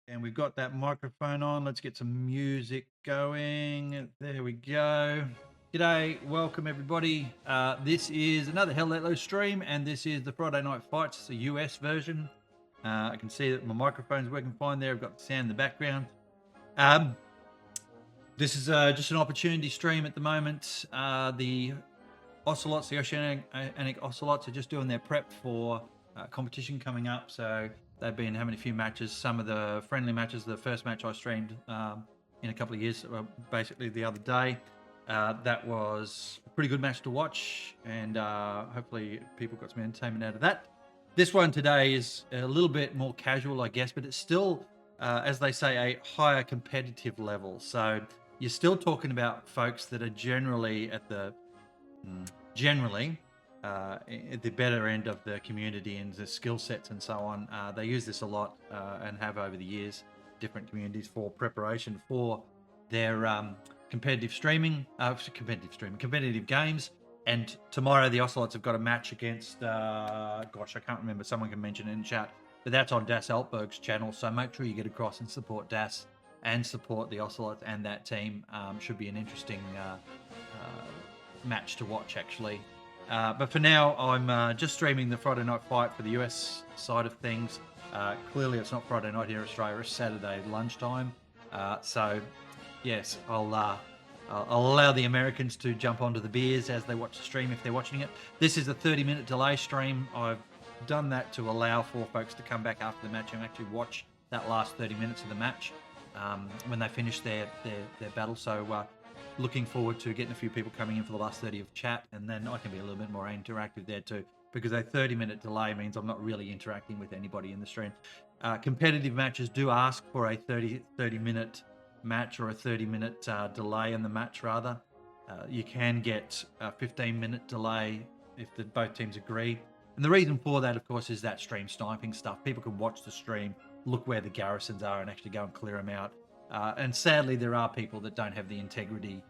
And we've got that microphone on. Let's get some music going. There we go. G'day, welcome everybody. This is another Hell Let Loose stream, and this is the Friday Night Fights. It's a US version. I can see that my microphone's working fine there. I've got the sound in the background. This is just an opportunity stream at the moment. The Ocelots, the Oceanic Ocelots, are just doing their prep for competition coming up. So they've been having a few matches. Some of the friendly matches. The first match I streamed in a couple of years, basically the other day. That was a pretty good match to watch, and hopefully people got some entertainment out of that. This one today is a little bit more casual, I guess, but it's still, as they say, a higher competitive level. So you're still talking about folks that are generally at the at the better end of the community and the skill sets and so on. They use this a lot and have over the years, different communities, for preparation for their competitive games. And tomorrow the Ocelots have got a match against, gosh, I can't remember, someone can mention it in chat, but that's on Das Altberg's channel. So make sure you get across and support Das and support the Ocelots and that team. Should be an interesting match to watch, actually. But for now, I'm just streaming the Friday Night Fight for the US side of things. Clearly, it's not Friday night here in Australia. It's Saturday lunchtime. So, yes, I'll allow the Americans to jump onto the beers as they watch the stream if they're watching it. This is a 30-minute delay stream. I've done that to allow for folks to come back after the match and actually watch that last 30 minutes of the match when they finish their battle. So looking forward to getting a few people coming in for the last 30 of chat, and then I can be a little bit more interactive there too, because a 30-minute delay means I'm not really interacting with anybody in the stream. Competitive matches do ask for a 30-minute match, or a 30-minute delay in the match, rather. You can get a 15-minute delay if both teams agree. And the reason for that, of course, is that stream sniping stuff. People can watch the stream, look where the garrisons are, and actually go and clear them out. And sadly, there are people that don't have the integrity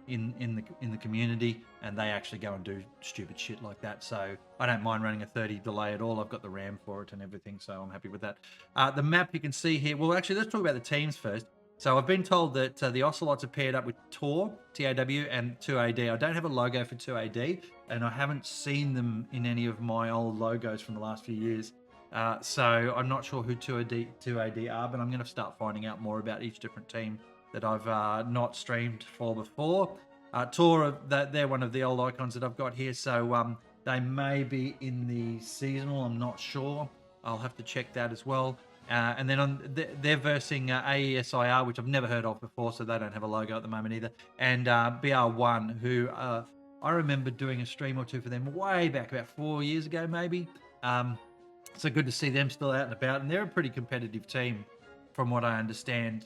in the community, and they actually go and do stupid shit like that. So I don't mind running a 30 delay at all. I've got the RAM for it and everything, so I'm happy with that. The map you can see here. Well, actually, let's talk about the teams first. So I've been told that the Ocelots are paired up with TAW, T-A-W, and 2AD. I don't have a logo for 2AD, and I haven't seen them in any of my old logos from the last few years. So I'm not sure who 2AD are, but I'm going to start finding out more about each different team that I've not streamed for before. TAW, they're one of the old icons that I've got here, so they may be in the seasonal. I'm not sure. I'll have to check that as well. And then they're versing AESIR, which I've never heard of before, so they don't have a logo at the moment either. And BR1, who I remember doing a stream or two for them way back, about 4 years ago maybe. So good to see them still out and about, and they're a pretty competitive team from what I understand.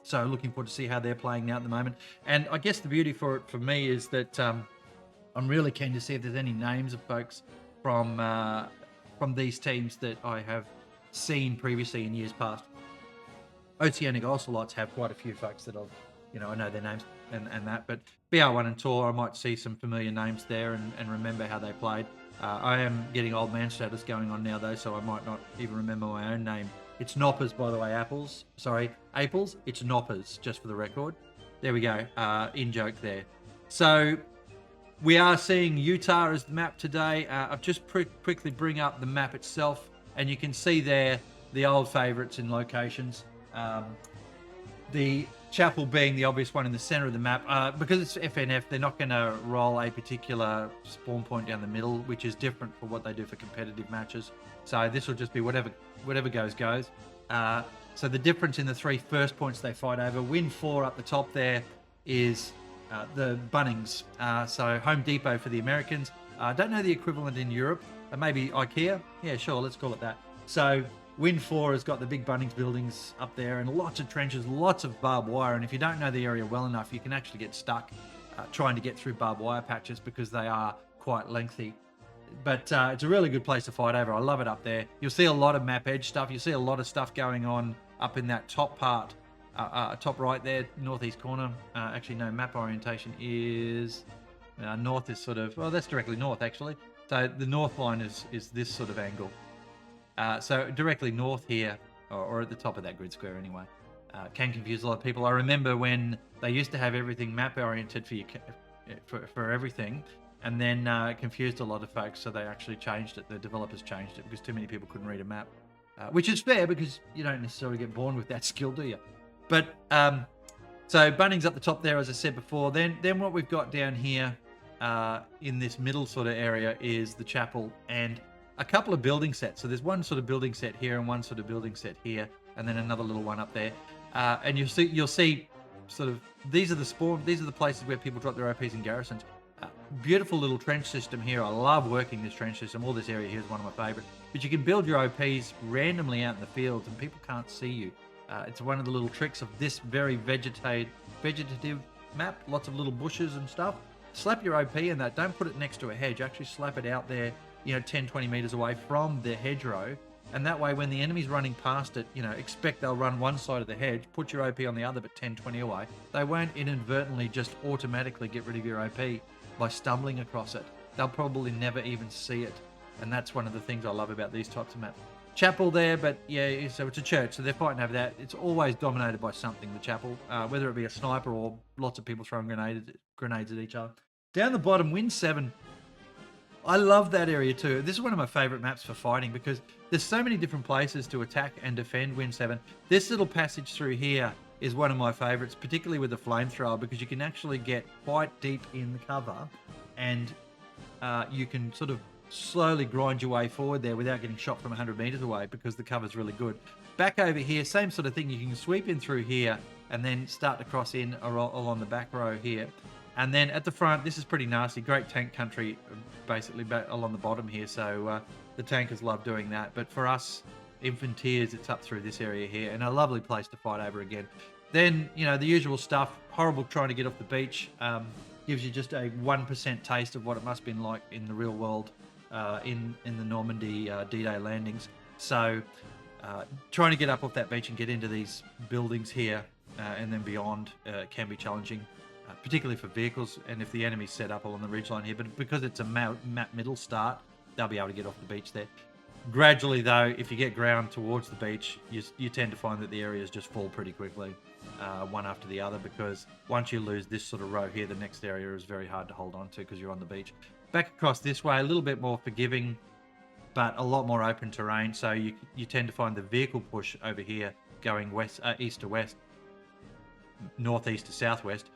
So looking forward to see how they're playing now at the moment. And I guess the beauty for it for me is that I'm really keen to see if there's any names of folks from these teams that I have seen previously in years past. Oceanic Ocelots have quite a few folks that I know their names and that, but BR1 and TAW, I might see some familiar names there and remember how they played. I am getting old man status going on now though, so I might not even remember my own name. It's Noppers, by the way, Apples. It's Noppers, just for the record. There we go, in joke there. So We are seeing Utah as the map today. I've just quickly bring up the map itself, and you can see there the old favourites in locations. The chapel being the obvious one in the center of the map. Because it's FNF, they're not going to roll a particular spawn point down the middle, which is different for what they do for competitive matches. So this will just be whatever goes. So the difference in the 3 first points they fight over, win 4 up the top there is the Bunnings. So Home Depot for the Americans. I don't know the equivalent in Europe. Maybe IKEA? Yeah, sure, let's call it that. So Win 4 has got the big Bunnings buildings up there and lots of trenches, lots of barbed wire. And if you don't know the area well enough, you can actually get stuck trying to get through barbed wire patches because they are quite lengthy. But it's a really good place to fight over. I love it up there. You'll see a lot of map edge stuff. You'll see a lot of stuff going on up in that top part, top right there, northeast corner. Actually, no, map orientation is north is sort of, well, that's directly north actually. So the north line is this sort of angle. So directly north here, or at the top of that grid square anyway, can confuse a lot of people. I remember when they used to have everything map oriented for everything, and then confused a lot of folks, so they actually changed it. The developers changed it because too many people couldn't read a map, which is fair because you don't necessarily get born with that skill, do you? But so Bunnings up the top there, as I said before. Then what we've got down here in this middle sort of area is the chapel and a couple of building sets. So there's one sort of building set here and one sort of building set here, and then another little one up there. And you'll see sort of these are the places where people drop their OPs and garrisons. Beautiful little trench system here. I love working this trench system. All this area here is one of my favorites. But you can build your OPs randomly out in the fields and people can't see you. It's one of the little tricks of this very vegetative map. Lots of little bushes and stuff. Slap your OP in that. Don't put it next to a hedge. Actually slap it out there, 10, 20 meters away from the hedgerow. And that way, when the enemy's running past it, expect they'll run one side of the hedge, put your OP on the other, but 10, 20 away. They won't inadvertently just automatically get rid of your OP by stumbling across it. They'll probably never even see it. And that's one of the things I love about these types of maps. Chapel there, but yeah, so it's a church, so they're fighting over that. It's always dominated by something, the chapel, whether it be a sniper or lots of people throwing grenades at each other. Down the bottom, Win 7. I love that area too. This is one of my favorite maps for fighting because there's so many different places to attack and defend Win 7. This little passage through here is one of my favorites, particularly with the flamethrower, because you can actually get quite deep in the cover and you can sort of slowly grind your way forward there without getting shot from 100 meters away because the cover's really good. Back over here, same sort of thing. You can sweep in through here and then start to cross in along the back row here. And then at the front, this is pretty nasty. Great tank country, basically along the bottom here. So the tankers love doing that. But for us, Infanteers, it's up through this area here. And a lovely place to fight over again. Then, the usual stuff. Horrible trying to get off the beach. Gives you just a 1% taste of what it must have been like in the real world in the Normandy D-Day landings. So trying to get up off that beach and get into these buildings here and then beyond can be challenging. Particularly for vehicles, and if the enemy's set up along the ridgeline here, but because it's a map middle start, they'll be able to get off the beach there. Gradually, though, if you get ground towards the beach, you tend to find that the areas just fall pretty quickly, one after the other, because once you lose this sort of row here, the next area is very hard to hold on to because you're on the beach. Back across this way, a little bit more forgiving, but a lot more open terrain, so you tend to find the vehicle push over here going east to west, northeast to southwest,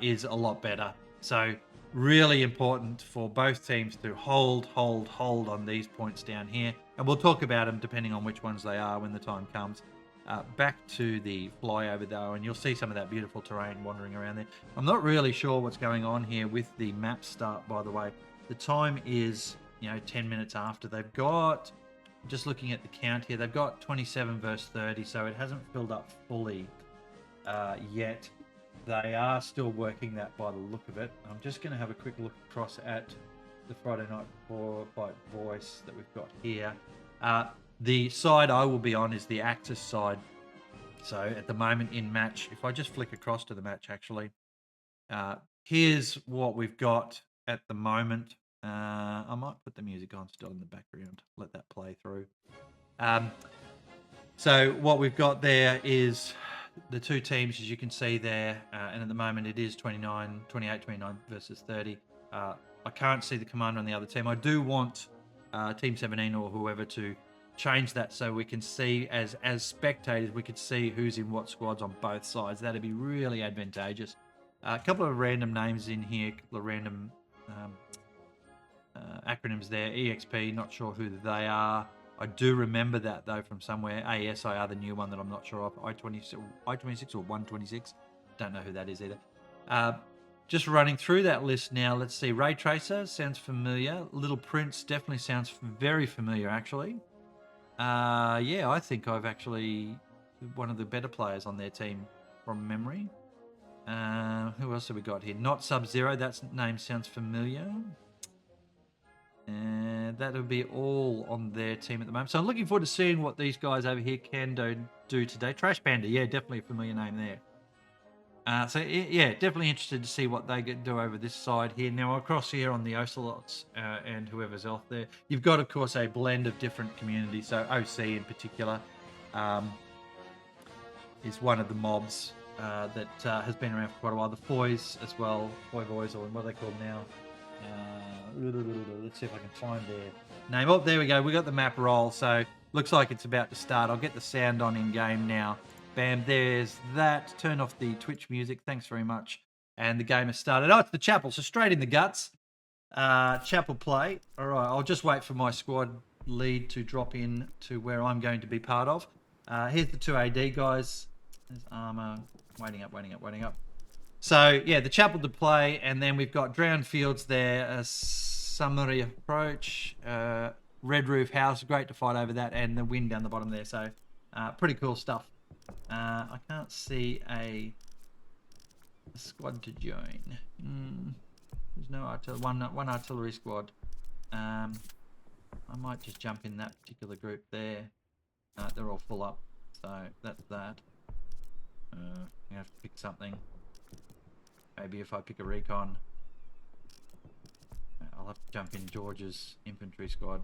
is a lot better. So really important for both teams to hold on these points down here. And we'll talk about them depending on which ones they are when the time comes. Back to the flyover though, and you'll see some of that beautiful terrain wandering around there. I'm not really sure what's going on here with the map start, by the way. The time is, 10 minutes after. They've got, just looking at the count here, they've got 27 versus 30, so it hasn't filled up fully yet. They are still working that by the look of it. I'm just going to have a quick look across at the Friday Night Fight voice that we've got here. The side I will be on is the Axis side. So at the moment in match, if I just flick across to the match actually, here's what we've got at the moment. I might put the music on still in the background, let that play through. So what we've got there is the two teams, as you can see there, and at the moment it is 28-29 versus 30. I can't see the commander on the other team. I do want Team 17 or whoever to change that so we can see, as spectators, we could see who's in what squads on both sides. That'd be really advantageous. A couple of random names in here, a couple of random acronyms there. EXP, not sure who they are. I do remember that though from somewhere. AESIR, the new one that I'm not sure of. I-26 or 126. Don't know who that is either. Just running through that list now. Let's see. Ray Tracer sounds familiar. Little Prince definitely sounds very familiar, actually. Yeah, I think I've actually one of the better players on their team from memory. Who else have we got here? Not Sub-Zero. That name sounds familiar. And that would be all on their team at the moment. So I'm looking forward to seeing what these guys over here can do today. Trash Panda, yeah, definitely a familiar name there. So yeah, definitely interested to see what they do over this side here. Now across here on the Ocelots and whoever's else there, you've got, of course, a blend of different communities. So OC in particular is one of the mobs that has been around for quite a while. The Foys as well, Foy Boys, or what are they called now? Let's see if I can find their name. Oh, there we go. We got the map roll, so looks like it's about to start. I'll get the sound on in game now. Bam, there's that. Turn off the Twitch music. Thanks very much. And the game has started. Oh, it's the chapel, so straight in the guts. Chapel play. All right, I'll just wait for my squad lead to drop in to where I'm going to be part of. Here's the 2 AD guys. There's armor. Waiting up. So, yeah, the chapel to play, and then we've got Drowned Fields there, a summary approach, Red Roof House, great to fight over that, and the wind down the bottom there. So, pretty cool stuff. I can't see a squad to join. There's no artillery, one artillery squad. I might just jump in that particular group there. They're all full up, so that's that. I have to pick something. Maybe if I pick a recon, I'll have to jump in George's infantry squad.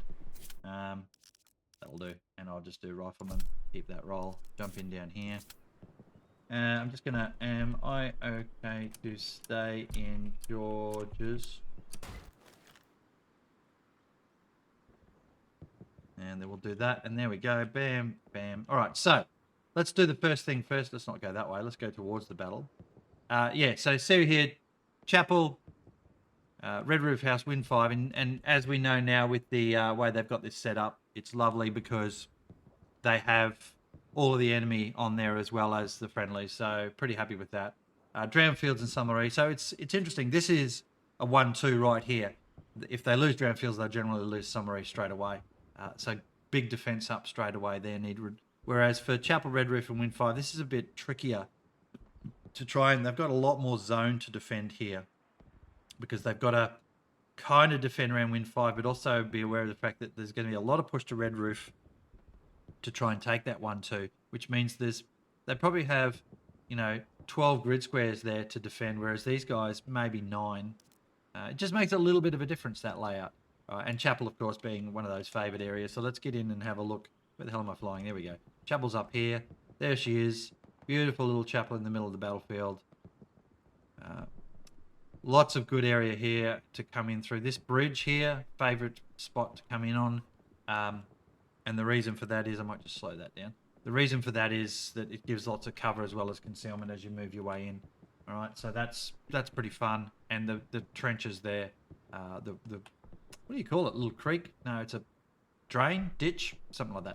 That'll do. And I'll just do rifleman, keep that roll, jump in down here. I'm just gonna, am I okay to stay in George's? And then we'll do that, and there we go, bam, bam. All right, so let's do the first thing first. Let's not go that way, let's go towards the battle. Yeah, so see here, Chapel, Red Roof House, Win 5, and as we know now with the way they've got this set up, it's lovely because they have all of the enemy on there as well as the friendlies, so pretty happy with that. Drowned Fields and Summary, so it's interesting. This is a 1-2 right here. If they lose Drowned Fields, they'll generally lose Summary straight away. So big defense up straight away there needed. Whereas for Chapel, Red Roof and Win 5, this is a bit trickier to try, and they've got a lot more zone to defend here because they've got to kind of defend around Win 5, but also be aware of the fact that there's going to be a lot of push to Red Roof to try and take that 1-2, which means they probably have, 12 grid squares there to defend, whereas these guys maybe 9. It just makes a little bit of a difference, that layout. And Chapel, of course, being one of those favoured areas. So let's get in and have a look. Where the hell am I flying? There we go. Chapel's up here. There she is. Beautiful little chapel in the middle of the battlefield. Lots of good area here to come in through. This bridge here, favourite spot to come in on. And the reason for that is, I might just slow that down. The reason for that is that it gives lots of cover as well as concealment as you move your way in. All right, so that's pretty fun. And the trenches there, what do you call it? Little creek? No, it's a drain, ditch, something like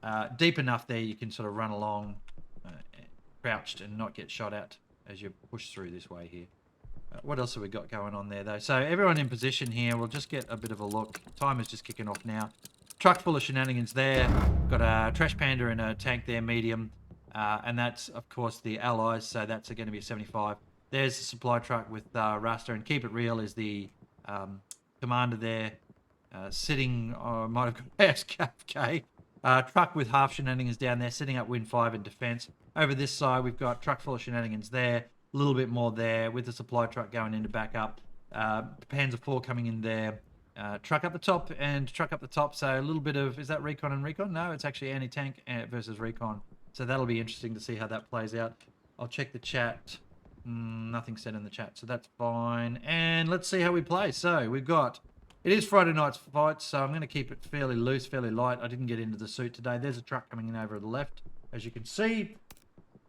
that. Deep enough there you can sort of run along crouched and not get shot at as you push through this way here. What else have we got going on there though? So everyone in position here, we'll just get a bit of a look. Time is just kicking off now. Truck full of shenanigans there. Got a Trash Panda and a tank there, medium. And that's, of course, the allies, so that's going to be a 75. There's the supply truck with Rasta, and Keep It Real is the commander there, sitting, might have got ASKFK. Truck with half shenanigans down there, sitting up Win 5 in defense. Over this side, we've got truck full of shenanigans there, a little bit more there, with the supply truck going into backup. Panzer 4 coming in there. Truck up the top and truck up the top, so a little bit of, is that recon and recon? No, it's actually anti-tank versus recon. So that'll be interesting to see how that plays out. I'll check the chat. Nothing said in the chat, so that's fine. And let's see how we play. So we've got, it is Friday night's fight, so I'm going to keep it fairly loose, fairly light. I didn't get into the suit today. There's a truck coming in over to the left, as you can see.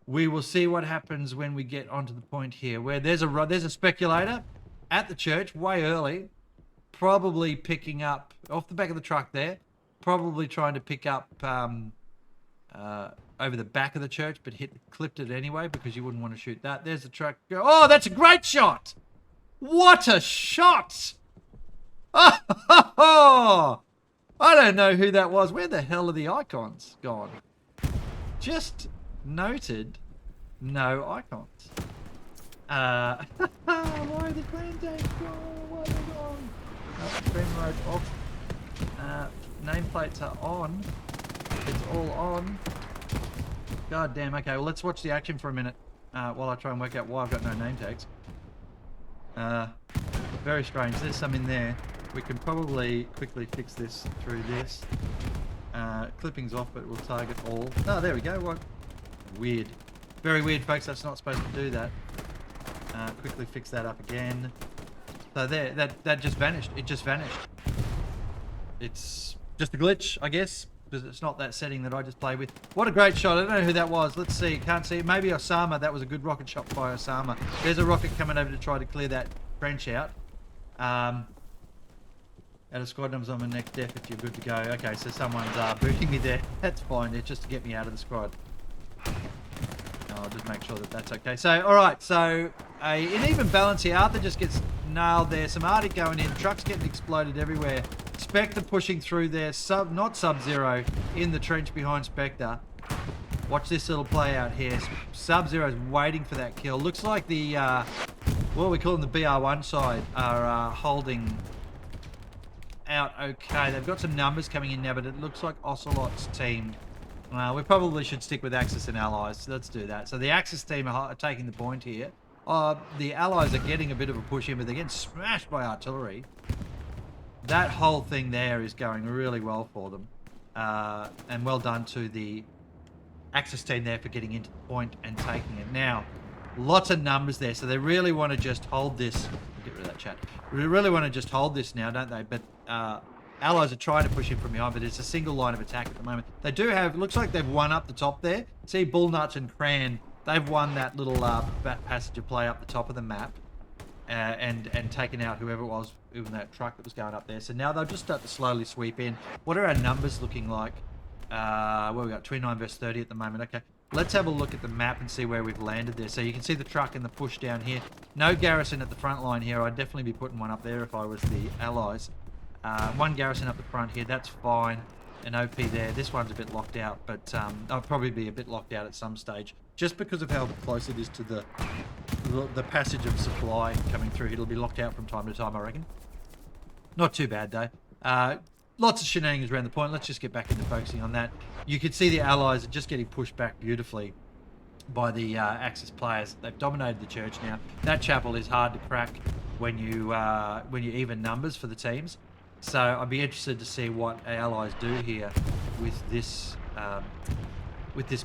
We will see what happens when we get onto the point here, where there's a speculator at the church way early, probably picking up off the back of the truck there, probably trying to pick up over the back of the church, but clipped it anyway because you wouldn't want to shoot that. There's the truck. Oh, that's a great shot! What a shot! Oh, I don't know who that was. Where the hell are the icons gone? Just noted, no icons. Why are the clan tags gone? Why are they gone? Stream mode off. Nameplates are on. It's all on. God damn. Okay, well, let's watch the action for a minute while I try and work out why I've got no name tags. Very strange. There's some in there. We can probably quickly fix this through this. Clippings off, but we'll target all. Oh, there we go. What? Weird. Very weird, folks. That's not supposed to do that. Quickly fix that up again. So there, that just vanished. It just vanished. It's just a glitch, I guess, because it's not that setting that I just play with. What a great shot. I don't know who that was. Let's see. Can't see. Maybe Osama. That was a good rocket shot by Osama. There's a rocket coming over to try to clear that trench out. Out of squad numbers on my next def if you're good to go. Okay, so someone's booting me there. That's fine. It's just to get me out of the squad. I'll just make sure that that's okay. So, all right. So, an even balance here. Arthur just gets nailed there. Some Arctic going in. Trucks getting exploded everywhere. Spectre pushing through there. Not Sub-Zero in the trench behind Spectre. Watch this little play out here. Sub-Zero's waiting for that kill. Looks like the, what we call them, the BR1 side are holding out okay. They've got some numbers coming in now, but it looks like Ocelots team. We probably should stick with Axis and Allies. So let's do that. So the Axis team are taking the point here. The Allies are getting a bit of a push in, but they're getting smashed by artillery. That whole thing there is going really well for them. And well done to the Axis team there for getting into the point and taking it. Now, lots of numbers there, so they really want to just hold this. Get rid of that chat. We really want to just hold this now, don't they? But Allies are trying to push in from behind, but it's a single line of attack at the moment. They do have, looks like they've won up the top there. See, Bullnuts and Cran, they've won that little passage of play up the top of the map and taken out whoever it was, even that truck that was going up there. So now they'll just start to slowly sweep in. What are our numbers looking like? Well, we got 29 versus 30 at the moment. Okay, let's have a look at the map and see where we've landed there. So you can see the truck and the push down here. No garrison at the front line here. I'd definitely be putting one up there if I was the Allies. One garrison up the front here, that's fine. An OP there. This one's a bit locked out, but I'll probably be a bit locked out at some stage, just because of how close it is to the passage of supply coming through. It'll be locked out from time to time, I reckon. Not too bad though. Lots of shenanigans around the point. Let's just get back into focusing on that. You can see the Allies are just getting pushed back beautifully by the Axis players. They've dominated the church now. That chapel is hard to crack when you even numbers for the teams. So I'd be interested to see what our Allies do here with this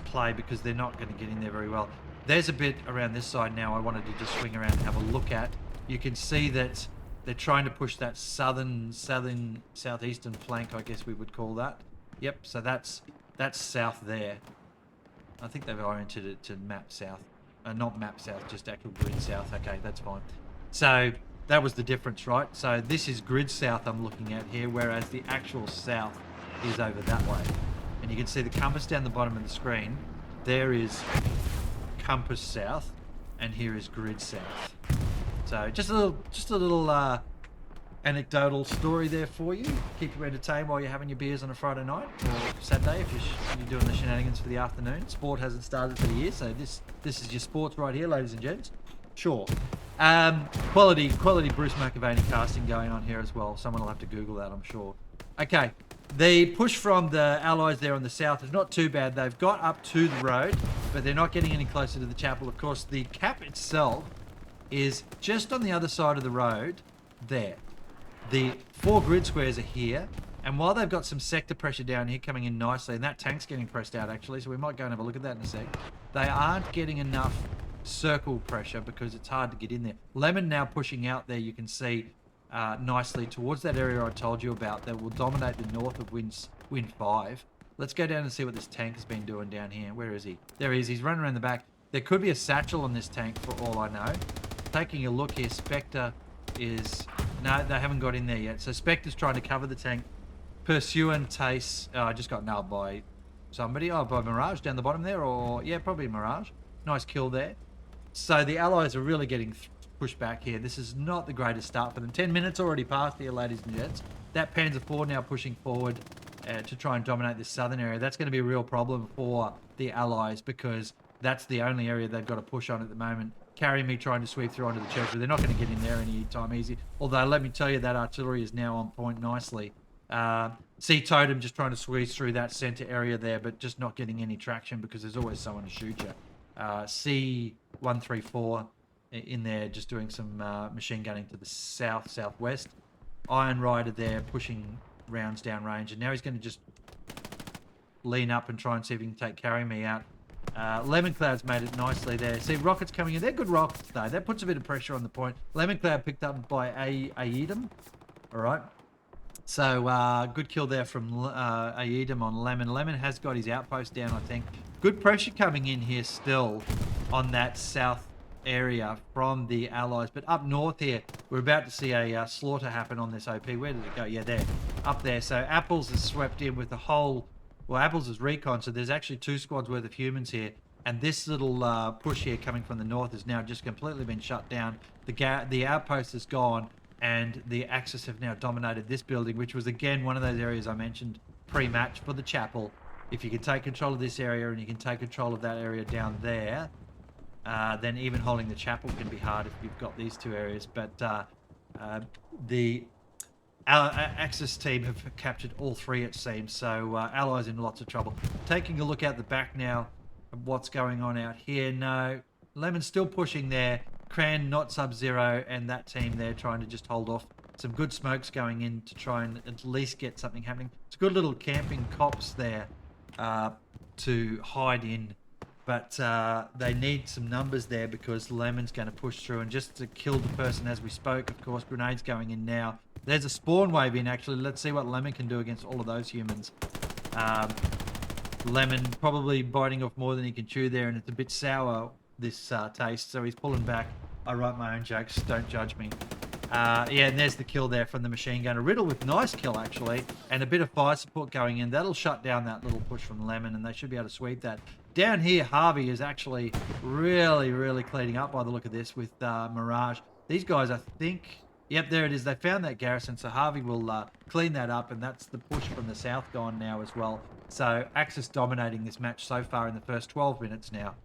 play, because they're not going to get in there very well. There's a bit around this side now I wanted to just swing around and have a look at. You can see that they're trying to push that southeastern flank, I guess we would call that. Yep, so that's south there. I think they've oriented it to map south. Not map south, just actual grid south. Okay, that's fine. So that was the difference, right? So this is grid south I'm looking at here, whereas the actual south is over that way. And you can see the compass down the bottom of the screen. There is compass south, and here is grid south. So just a little anecdotal story there for you. Keep you entertained while you're having your beers on a Friday night or Saturday if you're doing the shenanigans for the afternoon. Sport hasn't started for the year, so this is your sports right here, ladies and gents. Sure. Quality Bruce McAvaney casting going on here as well. Someone will have to Google that, I'm sure. Okay, the push from the Allies there on the south is not too bad. They've got up to the road, but they're not getting any closer to the chapel. Of course, the cap itself is just on the other side of the road there. The 4 grid squares are here, and while they've got some sector pressure down here coming in nicely, and that tank's getting pressed out actually, so we might go and have a look at that in a sec, they aren't getting enough circle pressure because it's hard to get in there. Lemon now pushing out there, you can see nicely towards that area I told you about that will dominate the north of wind 5. Let's go down and see what this tank has been doing down here. Where is he? There he is. He's running around the back. There could be a satchel on this tank for all I know. Taking a look here, Spectre is... No, they haven't got in there yet. So Spectre's trying to cover the tank. Pursuant Tace... I just got nailed by somebody. Oh, by Mirage down the bottom there. Or, yeah, probably Mirage. Nice kill there. So the Allies are really getting pushed back here. This is not the greatest start for them. 10 minutes already passed here, ladies and gents. That Panzer IV now pushing forward to try and dominate this southern area. That's going to be a real problem for the Allies because that's the only area they've got to push on at the moment. Carry me trying to sweep through onto the church, but they're not going to get in there any time easy. Although, let me tell you, that artillery is now on point nicely. See Totem just trying to squeeze through that center area there, but just not getting any traction because there's always someone to shoot you. C134 in there just doing some machine gunning to the southwest. Iron Rider there pushing rounds down range, and now he's going to just lean up and try and see if he can take Carry Me out. Lemon Cloud's made it nicely there. See, rockets coming in. They're good rockets, though. That puts a bit of pressure on the point. Lemon Cloud picked up by Aedam. All right. So, good kill there from Aedam on Lemon. Lemon has got his outpost down, I think. Good pressure coming in here still on that south area from the Allies. But up north here, we're about to see a slaughter happen on this OP. Where did it go? Yeah, there. Up there. So, Apples is swept in with the whole... Well, Apples is recon, so there's actually 2 squads worth of humans here. And this little push here coming from the north has now just completely been shut down. The outpost is gone, and the Axis have now dominated this building, which was, again, one of those areas I mentioned pre-match for the chapel. If you can take control of this area and you can take control of that area down there, then even holding the chapel can be hard if you've got these 2 areas. But the... Our Axis team have captured all 3, it seems, so Allies in lots of trouble. Taking a look out the back now of what's going on out here. No, Lemon's still pushing there. Cran not sub-zero, and that team there trying to just hold off. Some good smokes going in to try and at least get something happening. It's good little camping cops there to hide in, but they need some numbers there because Lemon's going to push through, and just to kill the person as we spoke, of course, grenades going in now. There's a spawn wave in, actually. Let's see what Lemon can do against all of those humans. Lemon probably biting off more than he can chew there, and it's a bit sour, this taste, so he's pulling back. I write my own jokes, don't judge me. Yeah, and there's the kill there from the machine gunner. Riddle with nice kill, actually, and a bit of fire support going in. That'll shut down that little push from Lemon, and they should be able to sweep that. Down here, Harvey is actually really, really cleaning up by the look of this with Mirage. These guys, I think... Yep, there it is. They found that garrison, so Harvey will clean that up, and that's the push from the south gone now as well. So Axis dominating this match so far in the first 12 minutes now.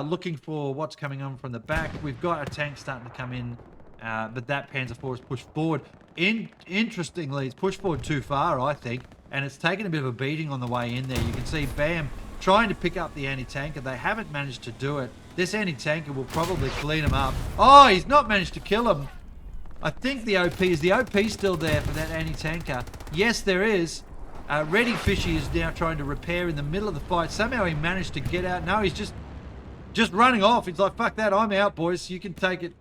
Looking for what's coming on from the back. We've got a tank starting to come in, but that Panzer IV is pushed forward. Interestingly, it's pushed forward too far, I think, and it's taken a bit of a beating on the way in there. You can see BAM trying to pick up the anti-tanker. They haven't managed to do it. This anti-tanker will probably clean him up. Oh, he's not managed to kill him. I think the OP, is the OP still there for that anti-tanker? Yes, there is. Ready Fishy is now trying to repair in the middle of the fight. Somehow he managed to get out. No, he's just running off. He's like, fuck that, I'm out, boys. You can take it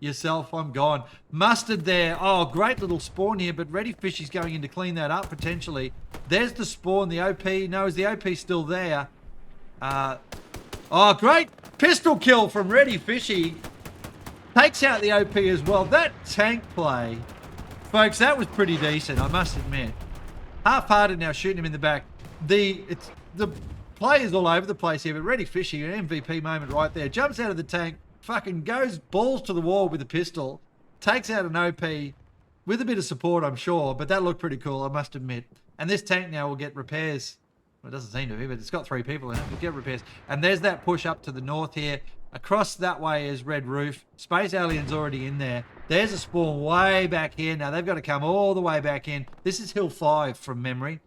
yourself. I'm gone. Mustard there. Oh, great little spawn here, but Ready Fishy's going in to clean that up, potentially. There's the spawn, the OP. No, is the OP still there? Oh, great pistol kill from Ready Fishy. Takes out the OP as well. That tank play, folks, that was pretty decent, I must admit. Half-hearted now, shooting him in the back. The players all over the place here, but Ready Fishy, an MVP moment right there. Jumps out of the tank, fucking goes balls to the wall with a pistol, takes out an OP with a bit of support, I'm sure, but that looked pretty cool, I must admit. And this tank now will get repairs. Well, it doesn't seem to be, but it's got 3 people in it. We'll get repairs. And there's that push up to the north here. Across that way is Red Roof. Space Alien's already in there. There's a spawn way back here. Now they've got to come all the way back in. This is Hill 5 from memory.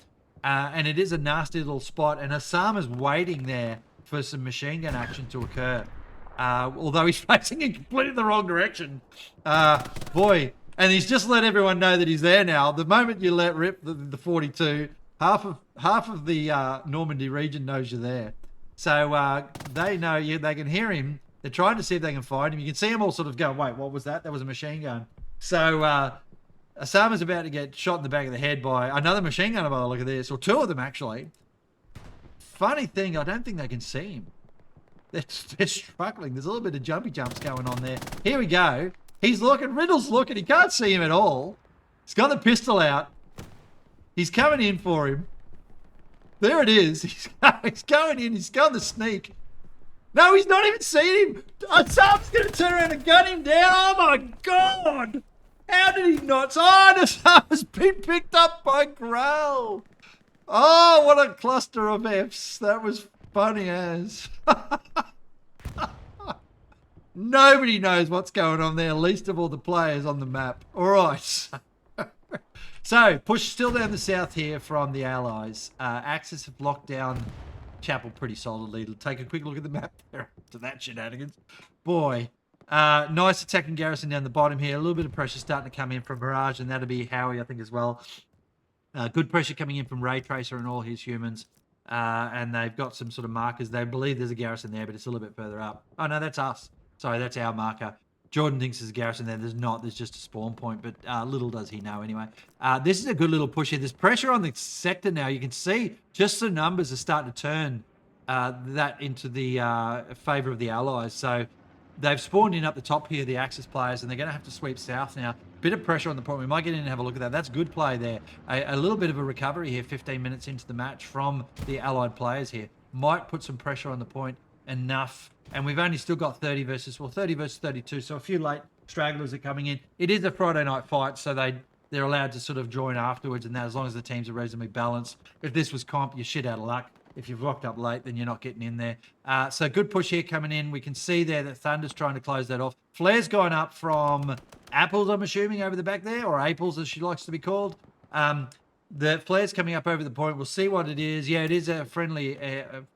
And it is a nasty little spot. And Osama's waiting there for some machine gun action to occur. Although he's facing in completely the wrong direction. Boy. And he's just let everyone know that he's there now. The moment you let rip the 42, half of the Normandy region knows you're there. So they know you. They can hear him They're trying to see if they can find him. You can see them all sort of going, wait, what was that? That was a machine gun. So Osama's about to get shot in the back of the head by another machine gunner by the look of this, or two of them actually. Funny thing, I don't think they can see him. They're struggling. There's a little bit of jumpy jumps going on there. Here we go. He's looking. Riddle's looking. He can't see him at all. He's got the pistol out. He's coming in for him. There it is. He's going in. He's got the sneak. No, he's not even seen him. Osama's going to turn around and gun him down. Oh, my God. How did he not? Oh, Osama's been picked up by Grail. Oh, what a cluster of Fs. That was funny as. Nobody knows what's going on there, least of all the players on the map. All right. So, push still down the south here from the Allies. Axis have locked down Chapel pretty solidly. Take a quick look at the map there to that shenanigans. Boy. Nice attacking garrison down the bottom here. A little bit of pressure starting to come in from Barrage, and that'll be Howie, I think, as well. Good pressure coming in from Ray Tracer and all his humans. And they've got some sort of markers. They believe there's a garrison there, but it's a little bit further up. Oh, no, that's us. Sorry, that's our marker. Jordan thinks there's a garrison there. There's not. There's just a spawn point, but little does he know anyway. This is a good little push here. There's pressure on the sector now. You can see just the numbers are starting to turn that into the favour of the Allies. So they've spawned in up the top here, the Axis players, and they're going to have to sweep south now. Bit of pressure on the point. We might get in and have a look at that. That's good play there. A little bit of a recovery here, 15 minutes into the match from the Allied players here. Might put some pressure on the point enough. And we've only still got 30 versus 32. So a few late stragglers are coming in. It is a Friday night fight, so they're allowed to sort of join afterwards, and that as long as the teams are reasonably balanced. If this was comp, you're shit out of luck. If you've rocked up late, then you're not getting in there. So good push here coming in. We can see there that Thunder's trying to close that off. Flare's gone up from Apples, I'm assuming, over the back there, or Apples as she likes to be called. The Flare's coming up over the point. We'll see what it is. Yeah, it is a friendly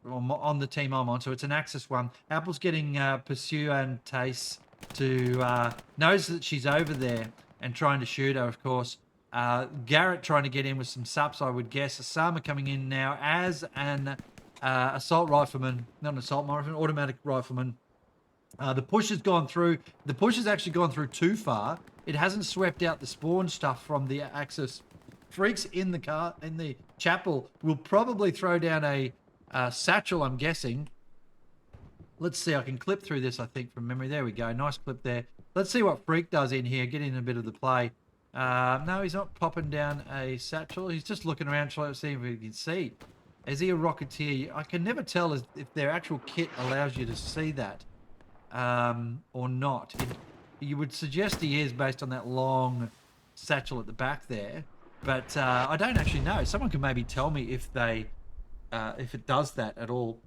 on the team I'm on, so it's an Axis one. Apple's getting Pursue and Tace to knows that she's over there and trying to shoot her, of course. Garrett trying to get in with some sups, I would guess. Osama coming in now as an assault rifleman, not an assault rifleman, automatic rifleman. The push has gone through. The push has actually gone through too far. It hasn't swept out the spawn stuff from the Axis. Freaks in the chapel will probably throw down a satchel, I'm guessing. Let's see. I can clip through this, I think, from memory. There we go. Nice clip there. Let's see what Freak does in here. Get in a bit of the play. No, he's not popping down a satchel. He's just looking around trying to see if he can see. Is he a rocketeer? I can never tell if their actual kit allows you to see that or not. You would suggest he is based on that long satchel at the back there. But I don't actually know. Someone can maybe tell me if it does that at all.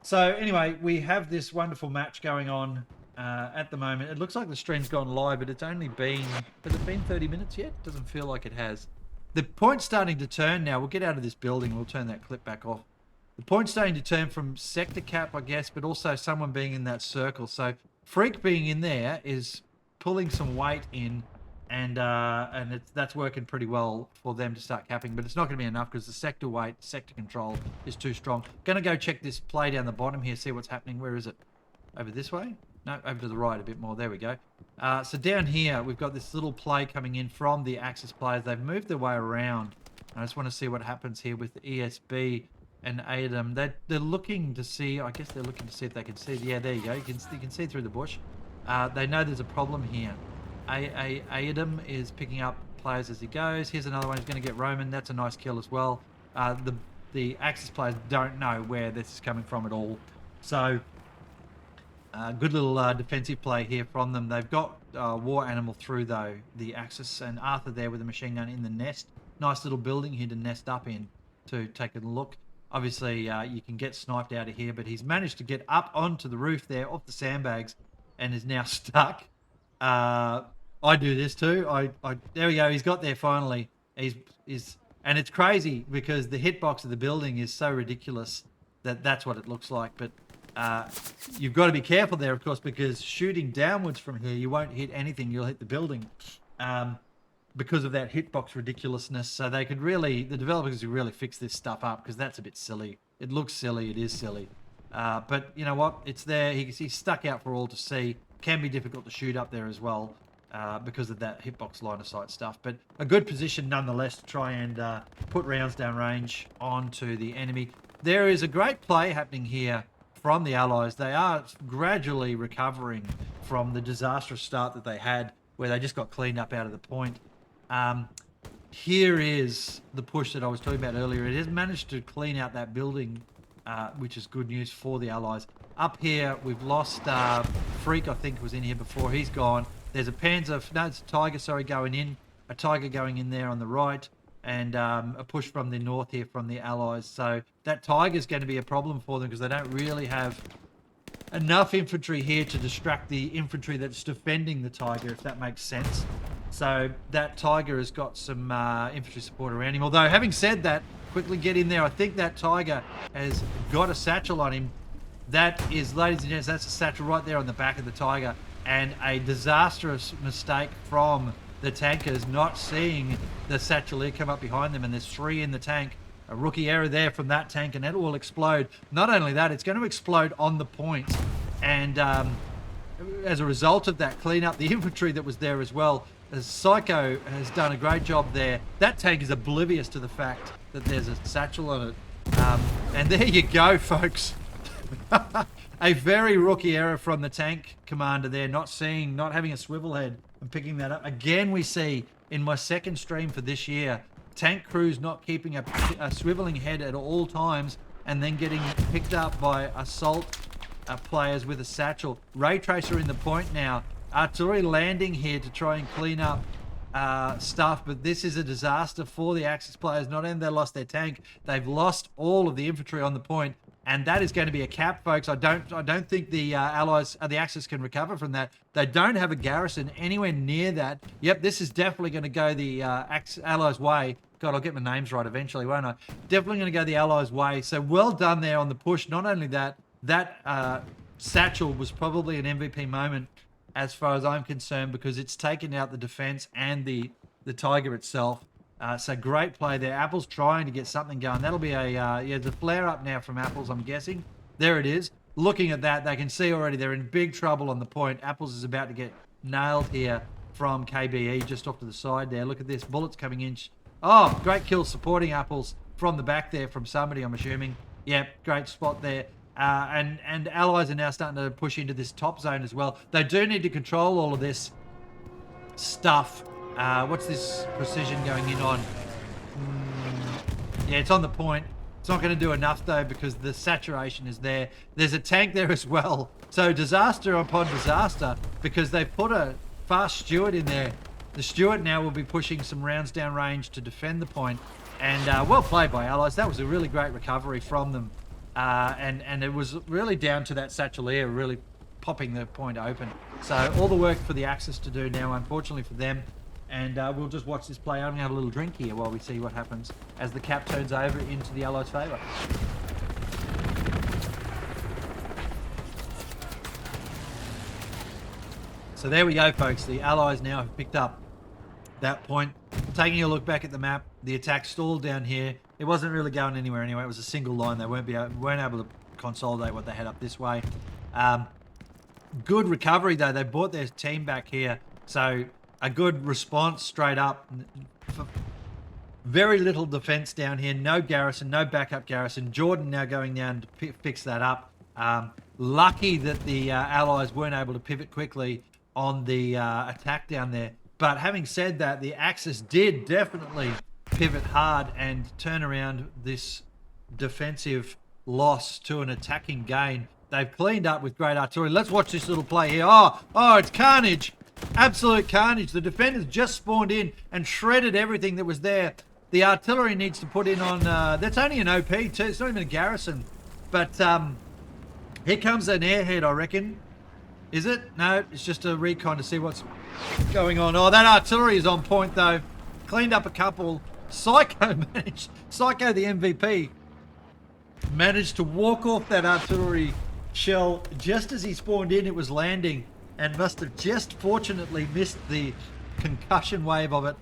So anyway, we have this wonderful match going on at the moment. It looks like the stream's gone live, but it's only been... Has it been 30 minutes yet? Doesn't feel like it has. The point's starting to turn now. We'll get out of this building. We'll turn that clip back off. The point's starting to turn from sector cap, I guess, but also someone being in that circle. So Freak being in there is pulling some weight in. And that's working pretty well for them to start capping, but it's not going to be enough because the sector weight, sector control is too strong. Going to go check this play down the bottom here, see what's happening. Where is it? Over this way? No, over to the right a bit more. There we go. So down here, we've got this little play coming in from the Axis players. They've moved their way around. I just want to see what happens here with the ESB and ADM. They're looking to see, I guess they're looking to see if they can see. Yeah, there you go. You can see through the bush. They know there's a problem here. AESIR is picking up players as he goes. Here's another one who's going to get Roman. That's a nice kill as well. The Axis players don't know where this is coming from at all. So, good little defensive play here from them. They've got War Animal through, though, the Axis, and Arthur there with a machine gun in the nest. Nice little building here to nest up in to take a look. Obviously, you can get sniped out of here, but he's managed to get up onto the roof there, off the sandbags, and is now stuck. I do this too. There we go. He's got there finally. And it's crazy because the hitbox of the building is so ridiculous that's what it looks like. But you've got to be careful there, of course, because shooting downwards from here, you won't hit anything. You'll hit the building because of that hitbox ridiculousness. So the developers could really fix this stuff up because that's a bit silly. It looks silly. It is silly. But you know what? It's there. He's stuck out for all to see. Can be difficult to shoot up there as well because of that hitbox line of sight stuff. But a good position nonetheless to try and put rounds down range onto the enemy. There is a great play happening here from the Allies. They are gradually recovering from the disastrous start that they had, where they just got cleaned up out of the point. Here is the push that I was talking about earlier. It has managed to clean out that building, which is good news for the Allies. Up here, we've lost Freak, I think, was in here before. He's gone. There's a Panzer, no, it's a Tiger, sorry, going in. A Tiger going in there on the right. And a push from the north here from the Allies. So that Tiger is going to be a problem for them because they don't really have enough infantry here to distract the infantry that's defending the Tiger, if that makes sense. So that Tiger has got some infantry support around him. Although, having said that, quickly get in there. I think that Tiger has got a satchel on him. That is, ladies and gents, that's a satchel right there on the back of the Tiger. And a disastrous mistake from the tankers not seeing the satchel come up behind them, and there's 3 in the tank. A rookie error there from that tank, and it will explode. Not only that, it's going to explode on the point, and as a result of that, clean up the infantry that was there as well. Psycho has done a great job there. That tank is oblivious to the fact that there's a satchel on it, and there you go, folks. A very rookie error from the tank commander there, not having a swivel head and picking that up. Again, we see in my second stream for this year, tank crews not keeping a swiveling head at all times and then getting picked up by assault players with a satchel. Ray Tracer in the point now. Artillery landing here to try and clean up stuff, but this is a disaster for the Axis players. Not only they lost their tank, they've lost all of the infantry on the point. And that is going to be a cap, folks. I don't think the Allies, the Axis can recover from that. They don't have a garrison anywhere near that. Yep, this is definitely going to go the Allies' way. God, I'll get my names right eventually, won't I? Definitely going to go the Allies' way. So well done there on the push. Not only that, that satchel was probably an MVP moment as far as I'm concerned, because it's taken out the defense and the Tiger itself. So great play there. Apple's trying to get something going. That'll be the flare up now from Apple's, I'm guessing. There it is. Looking at that, they can see already they're in big trouble on the point. Apple's is about to get nailed here from KBE just off to the side there. Look at this. Bullets coming in. Oh, great kill supporting Apple's from the back there from somebody, I'm assuming. Yep, great spot there. And Allies are now starting to push into this top zone as well. They do need to control all of this stuff. What's this precision going in on? Yeah, it's on the point. It's not going to do enough though because the saturation is there. There's a tank there as well. So disaster upon disaster because they've put a fast Stewart in there. The Stewart now will be pushing some rounds down range to defend the point. And well played by Allies. That was a really great recovery from them. And it was really down to that Satchelier really popping the point open. So all the work for the Axis to do now, unfortunately for them. And we'll just watch this play. I'm going to have a little drink here while we see what happens as the cap turns over into the Allies' favour. So there we go, folks. The Allies now have picked up that point. Taking a look back at the map, the attack stalled down here. It wasn't really going anywhere anyway. It was a single line. They weren't able to consolidate what they had up this way. Good recovery, though. They brought their team back here. So a good response straight up. Very little defense down here. No garrison, no backup garrison. Jordan now going down to fix that up. Lucky that the Allies weren't able to pivot quickly on the attack down there. But having said that, the Axis did definitely pivot hard and turn around this defensive loss to an attacking gain. They've cleaned up with great artillery. Let's watch this little play here. Oh, it's carnage. Absolute carnage. The defenders just spawned in and shredded everything that was there. The artillery needs to put in on... that's only an OP too. It's not even a garrison. But here comes an airhead, I reckon. Is it? No, it's just a recon to see what's going on. Oh, that artillery is on point though. Cleaned up a couple. Psycho managed... Psycho, the MVP, managed to walk off that artillery shell just as he spawned in. It was landing and must have just fortunately missed the concussion wave of it.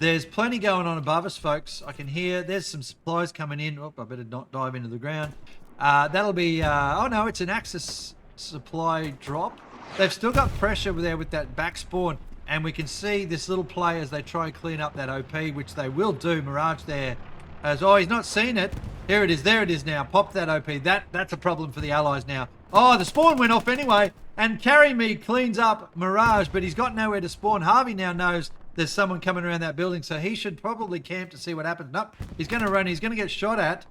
There's plenty going on above us, folks. I can hear there's some supplies coming in. Oh, I better not dive into the ground. That'll be, oh no, it's an Axis supply drop. They've still got pressure there with that back spawn. And we can see this little play as they try and clean up that OP, which they will do. Mirage there as, oh, he's not seen it. Here it is. There it is now. Pop that OP. That's a problem for the Allies now. Oh, the spawn went off anyway. And Carry Me cleans up Mirage, but he's got nowhere to spawn. Harvey now knows there's someone coming around that building, so he should probably camp to see what happens. Nope. He's going to run. He's going to get shot at.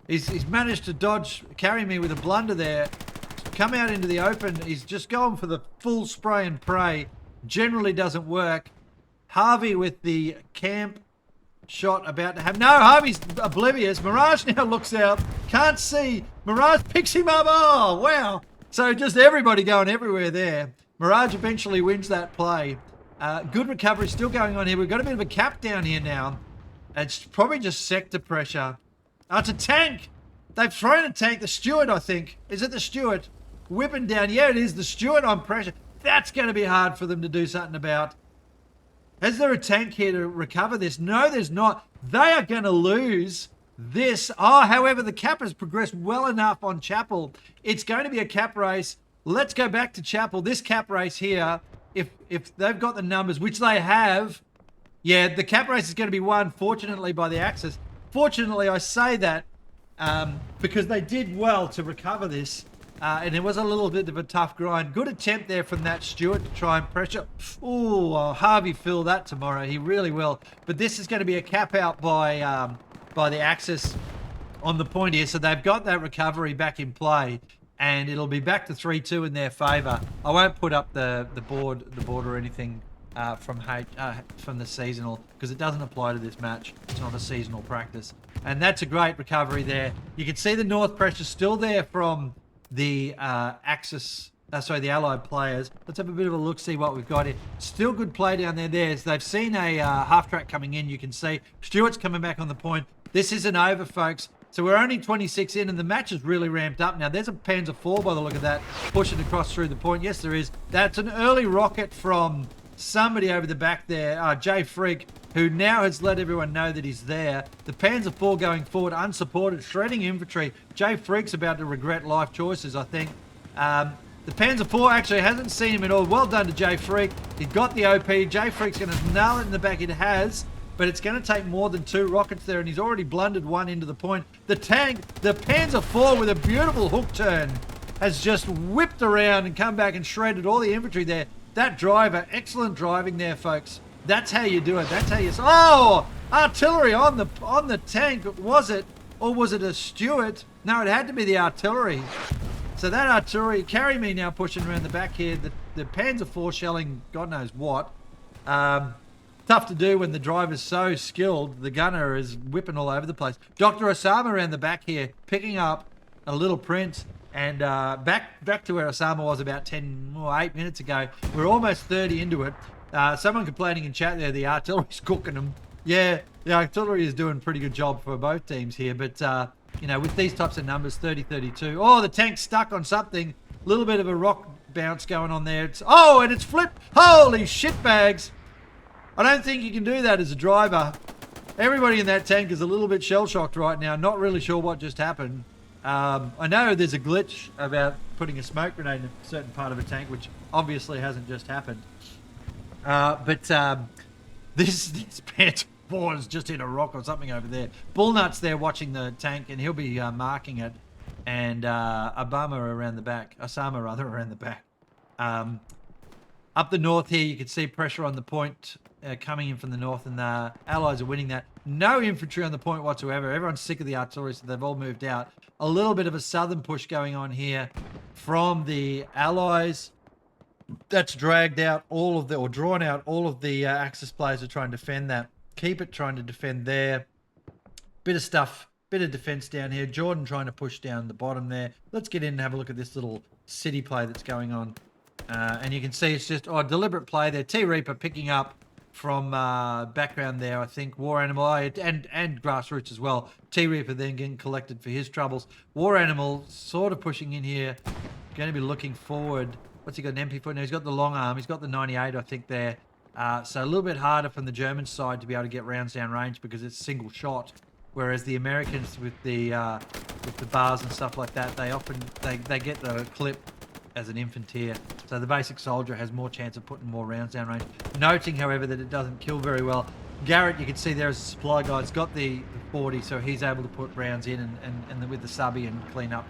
He's managed to dodge Carry Me with a blunder there. Come out into the open. He's just going for the full spray and pray. Generally doesn't work. Harvey with the camp shot about to have. No, Harvey's oblivious. Mirage now looks out. Can't see. Mirage picks him up. Oh, wow. So just everybody going everywhere there. Mirage eventually wins that play. Good recovery still going on here. We've got a bit of a cap down here now. It's probably just sector pressure. Oh, it's a tank. They've thrown a tank. The Steward, I think. Is it the Steward? Whipping down. Yeah, it is the Steward on pressure. That's going to be hard for them to do something about. Is there a tank here to recover this? No, there's not. They are going to lose this. Oh, however, the cap has progressed well enough on Chapel. It's going to be a cap race. Let's go back to Chapel. This cap race here, if they've got the numbers, which they have, yeah, the cap race is going to be won, fortunately, by the Axis. Fortunately, I say that because they did well to recover this. And it was a little bit of a tough grind. Good attempt there from that Stewart to try and pressure. Oh, Harvey feel that tomorrow. He really will. But this is going to be a cap out by the Axis on the point here. So they've got that recovery back in play. And it'll be back to 3-2 in their favour. I won't put up the board or anything from the seasonal because it doesn't apply to this match. It's not a seasonal practice. And that's a great recovery there. You can see the North pressure still there from the the Allied players. Let's have a bit of a look, see what we've got here. Still good play down there. They've seen a half track coming in. You can see Stewart's coming back on the point. This isn't over, folks. So we're only 26 in, and the match is really ramped up now. There's a Panzer IV by the look of that, pushing across through the point. Yes, there is. That's an early rocket from somebody over the back there, Jay Freak, who now has let everyone know that he's there. The Panzer IV going forward, unsupported, shredding infantry. Jay Freak's about to regret life choices, I think. The Panzer IV actually hasn't seen him at all. Well done to Jay Freak. He got the OP. Jay Freak's going to nail it in the back. It has, but it's going to take more than 2 rockets there, and he's already blundered one into the point. The tank, the Panzer IV with a beautiful hook turn, has just whipped around and come back and shredded all the infantry there. That driver, excellent driving there, folks. That's how you do it. That's how you... Oh! Artillery on the tank, was it? Or was it a Stewart? No, it had to be the artillery. So that artillery, Carry Me now pushing around the back here. The Panzer IV shelling God knows what. Tough to do when the driver's so skilled. The gunner is whipping all over the place. Dr. Osama around the back here, picking up a little Prince. And back to where Osama was about 8 minutes ago. We're almost 30 into it. Someone complaining in chat there, the artillery's cooking them. Yeah, the artillery is doing a pretty good job for both teams here. But, you know, with these types of numbers, 30-32. Oh, the tank's stuck on something. A little bit of a rock bounce going on there. And it's flipped. Holy shitbags. I don't think you can do that as a driver. Everybody in that tank is a little bit shell-shocked right now. Not really sure what just happened. I know there's a glitch about putting a smoke grenade in a certain part of a tank, which obviously hasn't just happened. But this Panzer IV is just hit a rock or something over there. Bullnut's there watching the tank, and he'll be marking it. And Osama around the back. Up the north here, you can see pressure on the point coming in from the north, and the Allies are winning that. No infantry on the point whatsoever. Everyone's sick of the artillery, so they've all moved out. A little bit of a southern push going on here from the Allies. That's dragged out all of the, or drawn out all of the Axis players to try and defend that. Keep it trying to defend there. Bit of stuff, bit of defense down here. Jordan trying to push down the bottom there. Let's get in and have a look at this little city play that's going on. And you can see it's just deliberate play there. T-Reaper picking up from background there, I think. War Animal and Grassroots as well. T-Reaper then getting collected for his troubles. War Animal sort of pushing in here. Going to be looking forward. What's he got, an MP4? No, he's got the long arm. He's got the 98, I think, there. So a little bit harder from the German side to be able to get rounds down range because it's single shot. whereas the Americans with the bars and stuff like that, they often they get the clip as an infanteer, so the basic soldier has more chance of putting more rounds down range. Noting, however, that it doesn't kill very well. Garrett, you can see there as a supply guy, has got the 40, so he's able to put rounds in and with the subby and clean up.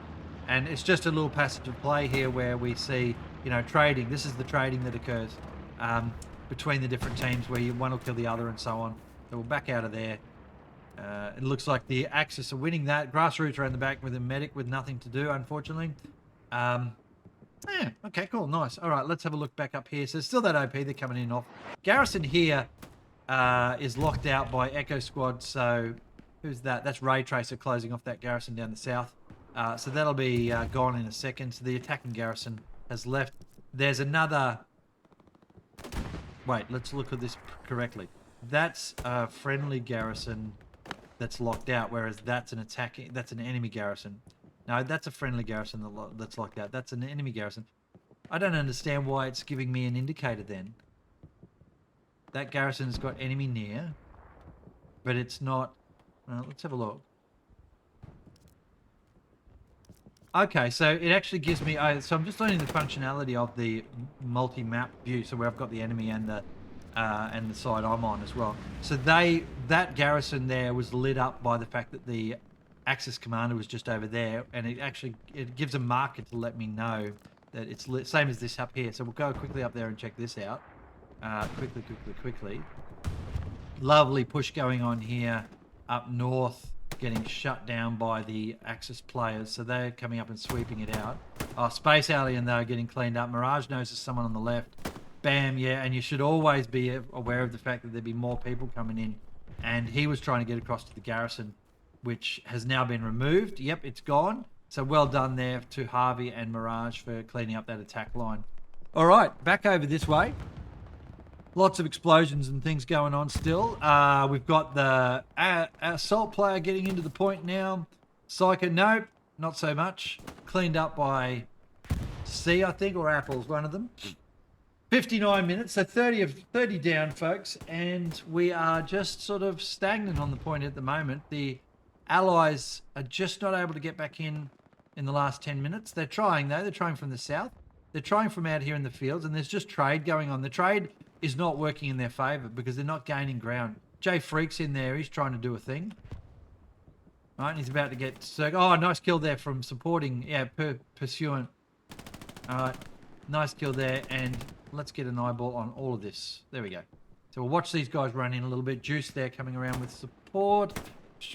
And it's just a little passage of play here where we see, trading. This is the trading that occurs between the different teams where one will kill the other and so on. So we'll back out of there. It looks like the Axis are winning that. Grassroots around the back with a medic with nothing to do, unfortunately. Yeah, okay, cool, nice. All right, let's have a look back up here. So there's still that OP they're coming in off. Garrison here is locked out by Echo Squad, so who's that? That's Ray Tracer closing off that garrison down the south. So that'll be gone in a second. So the attacking garrison has left. There's another... Wait, let's look at this correctly. That's a friendly garrison that's locked out, whereas that's an enemy garrison. No, that's a friendly garrison that's locked out. That's an enemy garrison. I don't understand why it's giving me an indicator then. That garrison's got enemy near, but it's not... let's have a look. Okay, so it actually gives me... so I'm just learning the functionality of the multi-map view, so where I've got the enemy and the side I'm on as well. So that garrison there was lit up by the fact that the Axis commander was just over there, and it gives a marker to let me know that it's lit, same as this up here. So we'll go quickly up there and check this out. Quickly. Lovely push going on here up north, getting shut down by the Axis players. So they're coming up and sweeping it out. Oh, Space Alien though getting cleaned up. Mirage knows there's someone on the left. Bam, yeah, and you should always be aware of the fact that there'd be more people coming in. And he was trying to get across to the garrison, which has now been removed. Yep, it's gone. So well done there to Harvey and Mirage for cleaning up that attack line. All right, back over this way. Lots of explosions and things going on still. We've got the assault player getting into the point now. Psycho, nope, not so much. Cleaned up by C, I think, or Apple's one of them. 59 minutes, so 30 down, folks, and we are just sort of stagnant on the point at the moment. The Allies are just not able to get back in the last 10 minutes. They're trying, though. They're trying from the south. They're trying from out here in the fields, and there's just trade going on. The trade is not working in their favour because they're not gaining ground. Jay Freak's in there. He's trying to do a thing. Right, and he's about to get... Oh, nice kill there from supporting... Yeah, Pursuant. All right, nice kill there, and... Let's get an eyeball on all of this. There we go. So we'll watch these guys run in a little bit. Juice there coming around with support.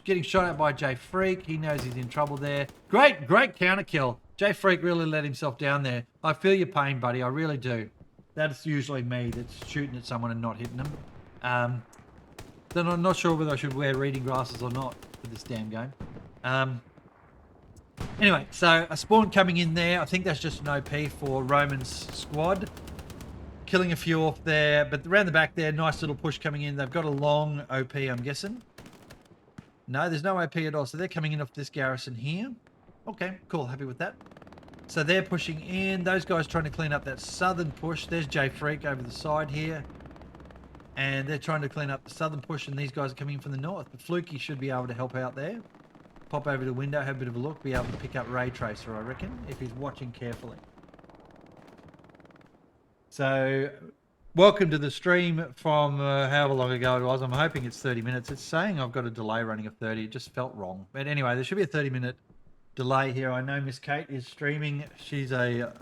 Getting shot at by Jay Freak. He knows he's in trouble there. Great counter kill. Jay Freak really let himself down there. I feel your pain, buddy. I really do. That's usually me that's shooting at someone and not hitting them. Then I'm not sure whether I should wear reading glasses or not for this damn game. Anyway, so a spawn coming in there. I think that's just an OP for Roman's squad. Killing a few off there, but around the back there, nice little push coming in. They've got a long OP, I'm guessing. No, there's no OP at all. So they're coming in off this garrison here. Okay, cool. Happy with that. So they're pushing in. Those guys trying to clean up that southern push. There's Jay Freak over the side here. And they're trying to clean up the southern push, and these guys are coming in from the north. But Fluky should be able to help out there. Pop over to the window, have a bit of a look, be able to pick up Ray Tracer, I reckon, if he's watching carefully. So, welcome to the stream from however long ago it was. I'm hoping it's 30 minutes. It's saying I've got a delay running of 30. It just felt wrong. But anyway, there should be a 30-minute delay here. I know Miss Kate is streaming. She's an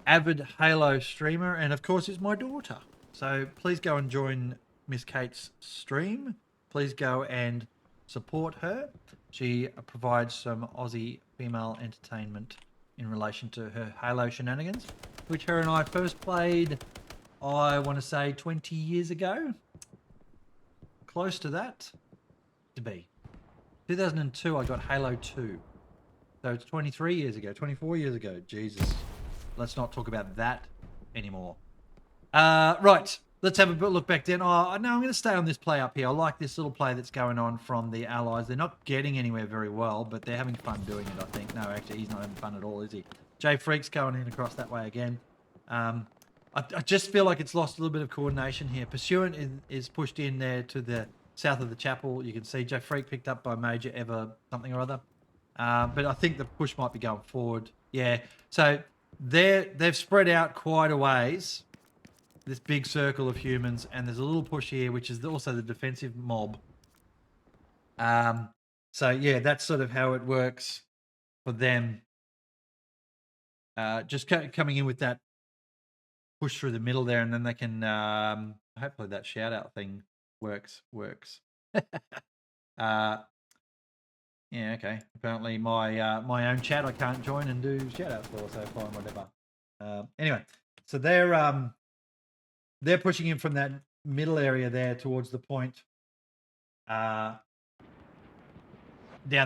avid Halo streamer, and of course, it's my daughter. So please go and join Miss Kate's stream. Please go and support her. She provides some Aussie female entertainment in relation to her Halo shenanigans, which her and I first played, I want to say 20 years ago. Close to that to be. 2002, I got Halo 2. So it's 23 years ago, 24 years ago. Jesus. Let's not talk about that anymore. Right. Let's have a look back then. Oh, no, I'm going to stay on this play up here. I like this little play that's going on from the Allies. They're not getting anywhere very well, but they're having fun doing it, I think. No, actually, he's not having fun at all, is he? Jay Freak's going in across that way again. I just feel like it's lost a little bit of coordination here. Pursuant is pushed in there to the south of the chapel. You can see Joe Freak picked up by Major Ever something or other. But I think the push might be going forward. Yeah. So they've spread out quite a ways, this big circle of humans, and there's a little push here, which is also the defensive mob. So yeah, that's sort of how it works for them. Just coming in with that push through the middle there, and then they can hopefully that shout out thing works. Yeah, okay. Apparently my own chat I can't join and do shout outs for, so fine, whatever. Anyway, so they're pushing in from that middle area there towards the point. Down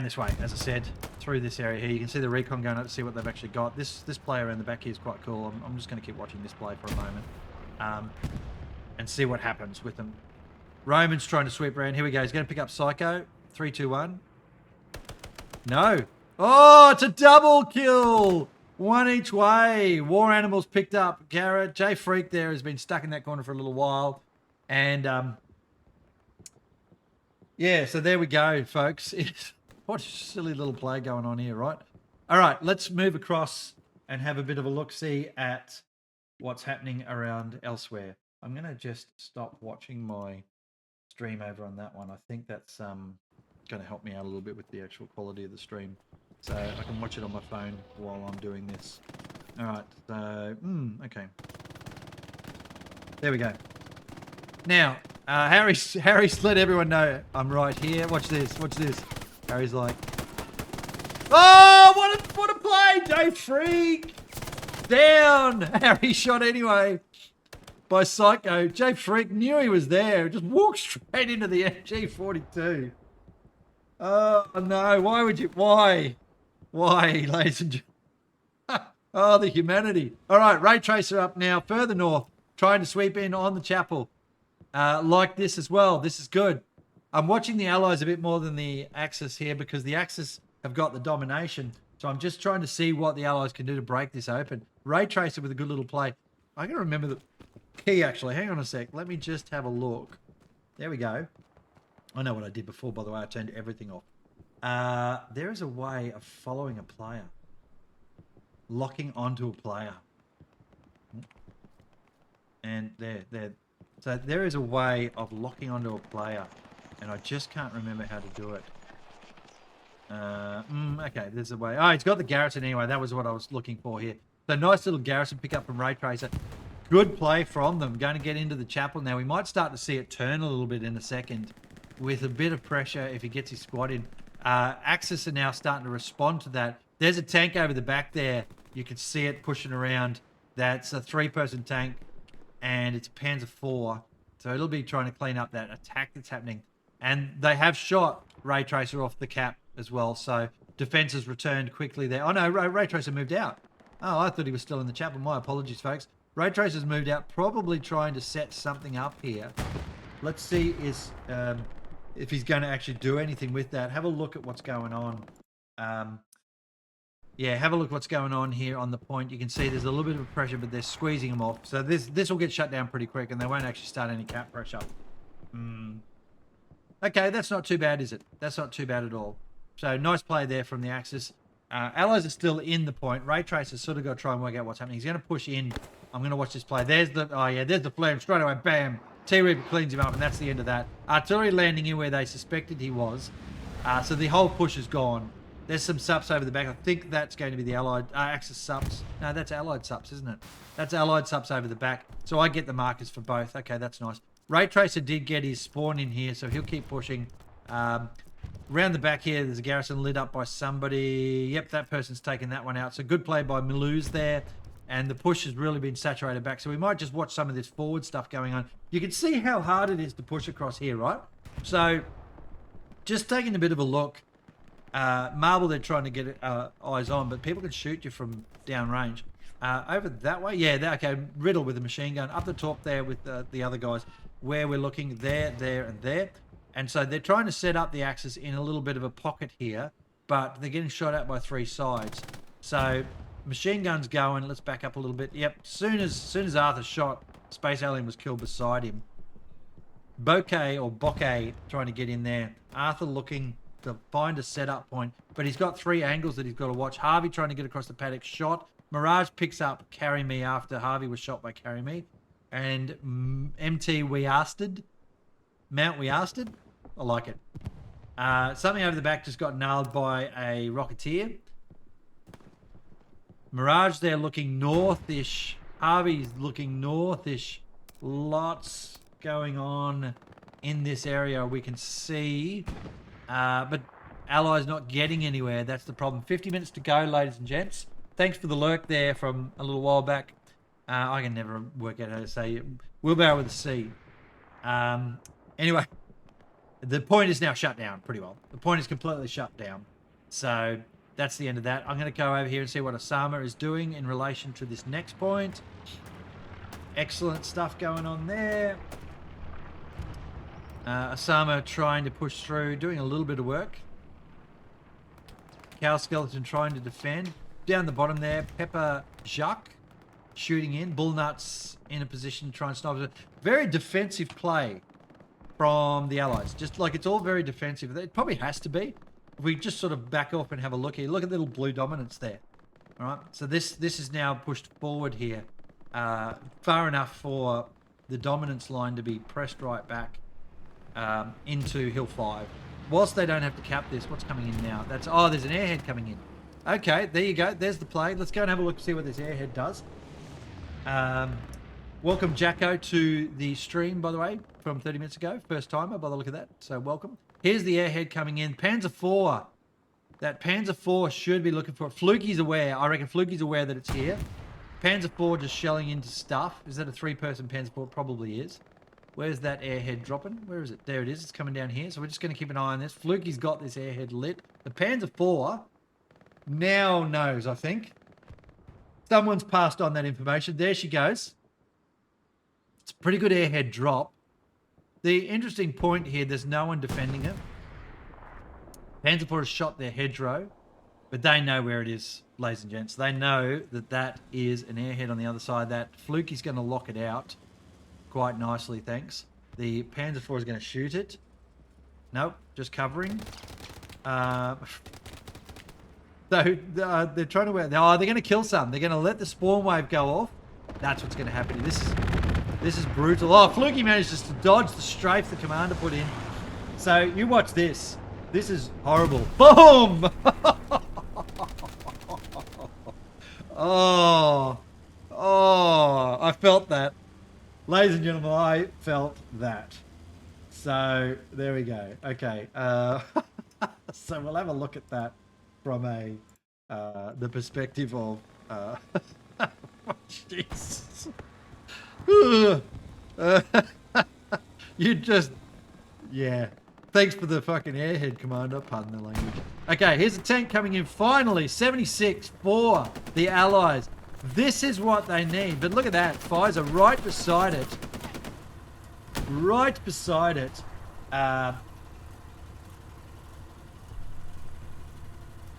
this way, as I said, through this area here. You can see the recon going up to see what they've actually got. This player in the back here is quite cool. I'm just going to keep watching this play for a moment and see what happens with them. Roman's trying to sweep around. Here we go. He's going to pick up Psycho. 3, 2, 1. No. Oh, it's a double kill. One each way. War Animals picked up Garrett. Jay Freak there has been stuck in that corner for a little while. And yeah, so there we go, folks. What a silly little play going on here, right? All right, let's move across and have a bit of a look-see at what's happening around elsewhere. I'm going to just stop watching my stream over on that one. I think that's going to help me out a little bit with the actual quality of the stream. So I can watch it on my phone while I'm doing this. All right, so, okay. There we go. Now, Harry's let everyone know I'm right here. Watch this. Harry's like, oh, what a play, Jay Freak. Down. Harry shot anyway by Psycho. Jay Freak knew he was there. Just walked straight into the MG42. Oh, no. Why would you? Why, ladies and gentlemen? Oh, the humanity. All right, Ray Tracer up now, further north, trying to sweep in on the chapel. Like this as well. This is good. I'm watching the Allies a bit more than the Axis here because the Axis have got the domination. So I'm just trying to see what the Allies can do to break this open. Ray Tracer with a good little play. I can remember the key actually. Hang on a sec. Let me just have a look. There we go. I know what I did before, by the way. I turned everything off. There is a way of following a player. Locking onto a player. And there. So there is a way of locking onto a player, and I just can't remember how to do it. Okay, there's a way. Oh, he's got the Garrison anyway. That was what I was looking for here. So nice little Garrison pick up from Ray Tracer. Good play from them. Going to get into the chapel now. We might start to see it turn a little bit in a second with a bit of pressure if he gets his squad in. Axis are now starting to respond to that. There's a tank over the back there. You can see it pushing around. That's a 3-person tank. And it's a Panzer IV, so it'll be trying to clean up that attack that's happening. And they have shot Ray Tracer off the cap as well, so defense has returned quickly there. Oh no, Ray Tracer moved out. Oh, I thought he was still in the chapel. My apologies, folks. Ray Tracer's moved out, probably trying to set something up here. Let's see if he's going to actually do anything with that. Have a look at what's going on. Yeah, have a look what's going on here on the point. You can see there's a little bit of pressure, but they're squeezing them off. So this will get shut down pretty quick, and they won't actually start any cap pressure. Okay, that's not too bad, is it? That's not too bad at all. So nice play there from the Axis. Allies are still in the point. Ray Tracer's sort of got to try and work out what's happening. He's going to push in. I'm going to watch this play. There's the flare straight away. Bam. T-Reaper cleans him up, and that's the end of that. Artillery landing in where they suspected he was. So the whole push is gone. There's some subs over the back. I think that's going to be the Allied Axis subs. No, that's Allied subs, isn't it? That's Allied subs over the back. So I get the markers for both. Okay, that's nice. Ray Tracer did get his spawn in here, so he'll keep pushing. Around the back here, there's a Garrison lit up by somebody. Yep, that person's taken that one out. So good play by Malouz there. And the push has really been saturated back. So we might just watch some of this forward stuff going on. You can see how hard it is to push across here, right? So just taking a bit of a look. Marble, they're trying to get eyes on, but people can shoot you from downrange. Over that way, yeah, okay, Riddle with a machine gun. Up the top there with the other guys, where we're looking there, and there. And so they're trying to set up the Axis in a little bit of a pocket here, but they're getting shot at by 3 sides. So machine gun's going. Let's back up a little bit. Yep, soon as Arthur shot, Space Alien was killed beside him. Bokeh trying to get in there. Arthur looking to find a setup point, but he's got 3 angles that he's got to watch. Harvey trying to get across the paddock, shot. Mirage picks up Carry Me after Harvey was shot by Carry Me. And MT Mount Wearsted. I like it. Something over the back just got nailed by a Rocketeer. Mirage there looking northish. Harvey's looking northish. Lots going on in this area we can see. But Allies not getting anywhere. That's the problem. 50 minutes to go, ladies and gents. Thanks for the lurk there from a little while back. I can never work out how to say it. Wheelbarrow with a C. Anyway, the point is now shut down pretty well. The point is completely shut down. So that's the end of that. I'm going to go over here and see what Osama is doing in relation to this next point. Excellent stuff going on there. Osama trying to push through, doing a little bit of work. Cow Skeleton trying to defend. Down the bottom there, Pepper Jacques shooting in. Bullnuts in a position to try and snipe. Very defensive play from the Allies. Just like it's all very defensive. It probably has to be. If we just sort of back off and have a look here. Look at the little blue dominance there. All right. So this is now pushed forward here. Far enough for the dominance line to be pressed right back into Hill 5. Whilst they don't have to cap this, what's coming in now? There's an airhead coming in. Okay, there you go. There's the play. Let's go and have a look and see what this airhead does. Welcome, Jacko, to the stream, by the way, from 30 minutes ago. First timer, by the look of that. So welcome. Here's the airhead coming in. Panzer IV. That Panzer IV should be looking for it. Flukey's aware. I reckon Flukey's aware that it's here. Panzer IV just shelling into stuff. Is that a 3-person Panzer IV? Probably is. Where's that airhead dropping? Where is it? There it is. It's coming down here. So we're just going to keep an eye on this. Flukey's got this airhead lit. The Panzer IV now knows, I think. Someone's passed on that information. There she goes. It's a pretty good airhead drop. The interesting point here, there's no one defending it. Panzer IV has shot their hedgerow, but they know where it is, ladies and gents. They know that that is an airhead on the other side. That Flukey's going to lock it out quite nicely, thanks. The Panzer IV is going to shoot it. Nope, just covering. So they're trying to... they're going to kill some. They're going to let the spawn wave go off. That's what's going to happen. This is brutal. Oh, Flukey managed just to dodge the strafe the commander put in. So you watch this. This is horrible. Boom! Oh, I felt that. Ladies and gentlemen, I felt that. So there we go. Okay. So we'll have a look at that from the perspective of Jesus. You just, yeah. Thanks for the fucking airhead, Commander. Pardon the language. Okay, here's a tank coming in finally. 76 for the Allies. This is what they need. But look at that. Pfizer right beside it. Right beside it.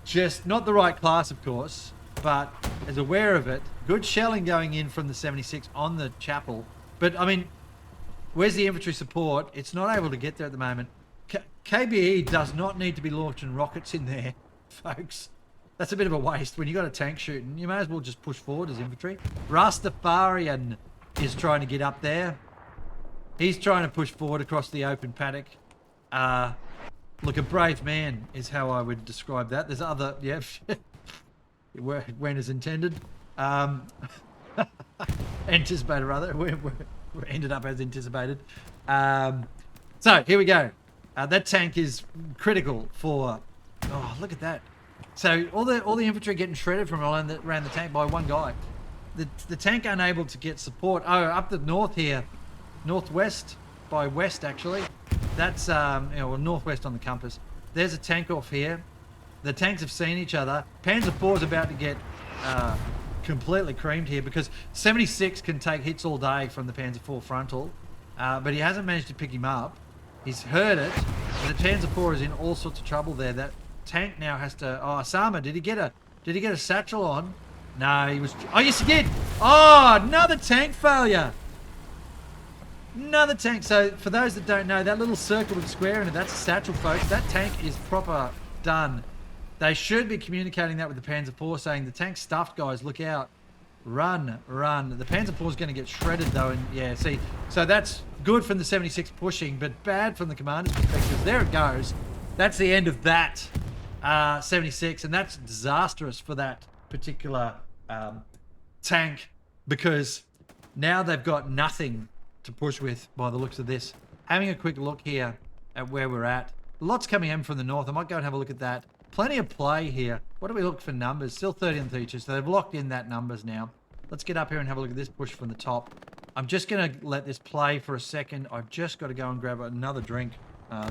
Just not the right class, of course, but is aware of it. Good shelling going in from the 76 on the chapel. But, I mean, where's the infantry support? It's not able to get there at the moment. KBE does not need to be launching rockets in there, folks. That's a bit of a waste. When you got a tank shooting, you may as well just push forward as infantry. Rastafarian is trying to get up there. He's trying to push forward across the open paddock. Look, a brave man is how I would describe that. There's other, yeah, it went as intended. Anticipated, rather. We ended up as anticipated. So, here we go. That tank is critical for... Oh, look at that. So, all the infantry getting shredded from around the tank by one guy. The tank unable to get support. Oh, up the north here. Northwest by west, actually. That's, well, northwest on the compass. There's a tank off here. The tanks have seen each other. Panzer IV is about to get completely creamed here because 76 can take hits all day from the Panzer IV frontal, but he hasn't managed to pick him up. He's heard it, and the Panzer IV is in all sorts of trouble there. That tank now has to... Oh, Osama, did he get a satchel on? No, he was... Oh, yes, he did! Oh, another tank failure! Another tank. So for those that don't know, that little circle with square in it, that's a satchel, folks. That tank is proper done. They should be communicating that with the Panzer IV, saying the tank's stuffed, guys. Look out. Run, run. The Panzer IV is going to get shredded, though. And yeah, see, so that's good from the 76 pushing, but bad from the commander's perspective. There it goes. That's the end of that 76, and that's disastrous for that particular tank, because now they've got nothing to push with by the looks of this. Having a quick look here at where we're at. Lots coming in from the north. I might go and have a look at that. Plenty of play here. What do we look for numbers? Still 30 and 32, so they've locked in that numbers now. Let's get up here and have a look at this push from the top. I'm just going to let this play for a second. I've just got to go and grab another drink.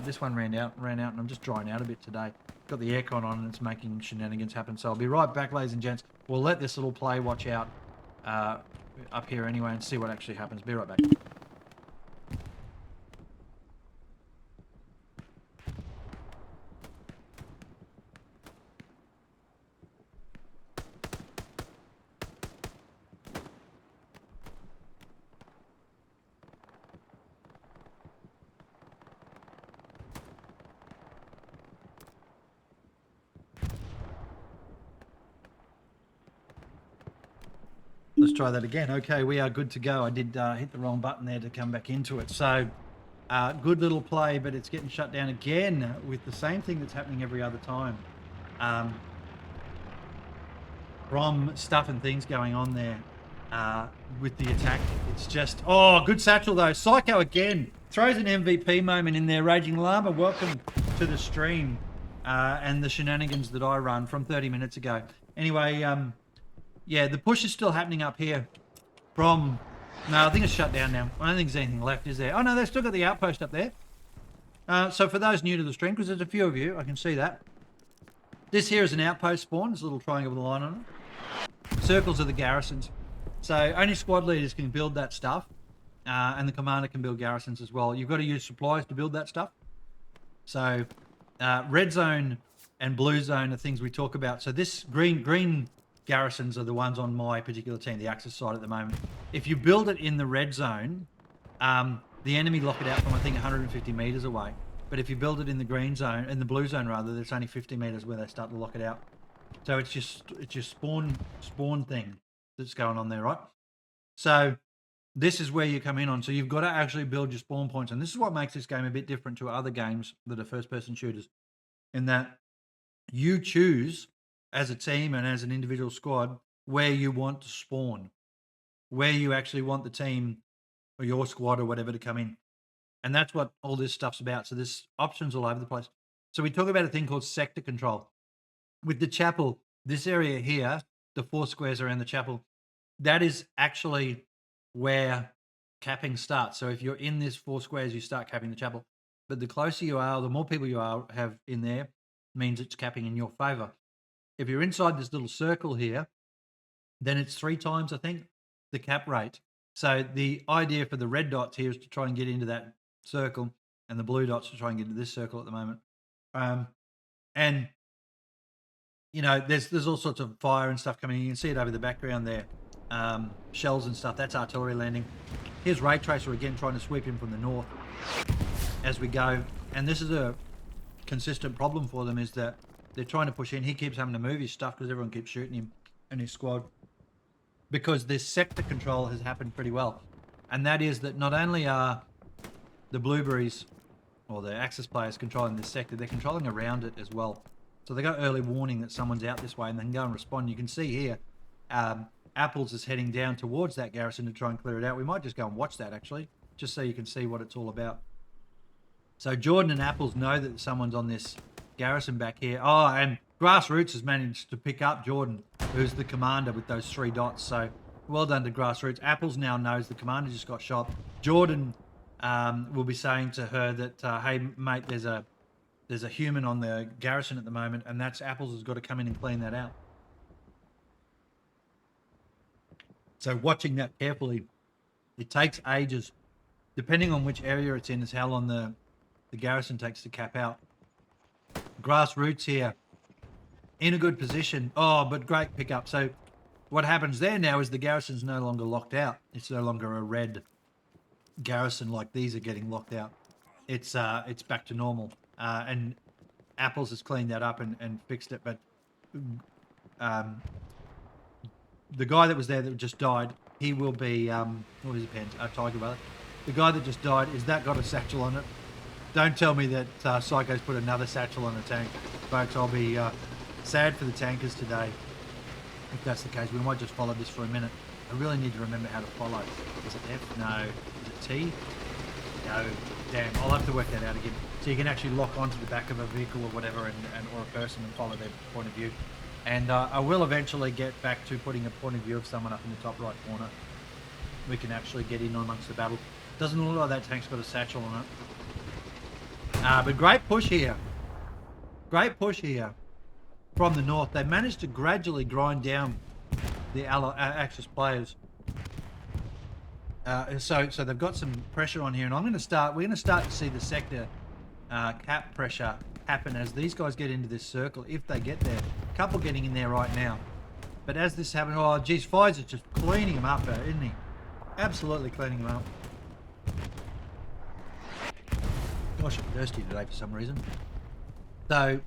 This one ran out, and I'm just drying out a bit today. Got the aircon on and it's making shenanigans happen. So I'll be right back, ladies and gents. We'll let this little play watch out up here anyway and see what actually happens. Be right back. Let's try that again. Okay, we are good to go. I did hit the wrong button there to come back into it. So, good little play, but it's getting shut down again with the same thing that's happening every other time. From stuff and things going on there with the attack. It's just, oh, good satchel though. Psycho again. Throws an MVP moment in there. Raging Llama, welcome to the stream and the shenanigans that I run from 30 minutes ago. Anyway, yeah, the push is still happening up here from... No, I think it's shut down now. I don't think there's anything left, is there? Oh, no, they've still got the outpost up there. So for those new to the stream, because there's a few of you, I can see that. This here is an outpost spawn. There's a little triangle with a line on it. Circles are the garrisons. So only squad leaders can build that stuff. And the commander can build garrisons as well. You've got to use supplies to build that stuff. So red zone and blue zone are things we talk about. So this green garrisons are the ones on my particular team, the Axis side at the moment. If you build it in the red zone, the enemy lock it out from, I think, 150 meters away. But if you build it in the green zone, in the blue zone rather, there's only 50 meters where they start to lock it out. So it's just spawn thing that's going on there, right? So this is where you come in on. So you've got to actually build your spawn points, and this is what makes this game a bit different to other games that are first-person shooters, in that you choose as a team and as an individual squad where you want to spawn, where you actually want the team or your squad or whatever to come in. And that's what all this stuff's about. So there's options all over the place. So we talk about a thing called sector control. With the chapel, this area here, the 4 squares around the chapel, that is actually where capping starts. So if you're in this 4 squares, you start capping the chapel. But the closer you are, the more people you have in there, means it's capping in your favor. If you're inside this little circle here, then it's 3 times, I think, the cap rate. So the idea for the red dots here is to try and get into that circle, and the blue dots to try and get into this circle at the moment. And, you know, there's all sorts of fire and stuff coming in. You can see it over the background there. Shells and stuff, that's artillery landing. Here's Ray Tracer again trying to sweep him from the north as we go. And this is a consistent problem for them, is that they're trying to push in. He keeps having to move his stuff because everyone keeps shooting him and his squad, because this sector control has happened pretty well. And that is that not only are the Blueberries or the Axis players controlling this sector, they're controlling around it as well. So they got early warning that someone's out this way and they can go and respond. You can see here, Apples is heading down towards that garrison to try and clear it out. We might just go and watch that actually, just so you can see what it's all about. So Jordan and Apples know that someone's on this garrison back here. Oh, and Grassroots has managed to pick up Jordan, who's the commander with those 3 dots. So well done to Grassroots. Apples now knows the commander just got shot. Jordan will be saying to her that, hey, mate, there's a human on the garrison at the moment, and that's Apples has got to come in and clean that out. So watching that carefully, it takes ages. Depending on which area it's in is how long the garrison takes to cap out. Grassroots here in a good position. Oh, but great pickup. So what happens there now is the garrison's no longer locked out. It's no longer a red garrison like these are getting locked out, it's back to normal. And Apples has cleaned that up and fixed it. But um, the guy that was there that just died, he will be what is it, Tiger brother. The guy that just died, is that got a satchel on it? Don't tell me that Psycho's put another satchel on a tank, folks. I'll be sad for the tankers today if that's the case. We might just follow this for a minute. I really need to remember how to follow. Is it F? No. Is it T? No. Damn, I'll have to work that out again. So you can actually lock onto the back of a vehicle or whatever, or a person, and follow their point of view. And I will eventually get back to putting a point of view of someone up in the top right corner. We can actually get in amongst the battle. Doesn't look like that tank's got a satchel on it. But great push here. Great push here from the north. They managed to gradually grind down the Axis players. So they've got some pressure on here, and we're going to start to see the sector cap pressure happen as these guys get into this circle, if they get there. A couple getting in there right now. But as this happens, oh geez, Pfizer's just cleaning them up, isn't he? Absolutely cleaning them up. Gosh, I'm thirsty today for some reason. So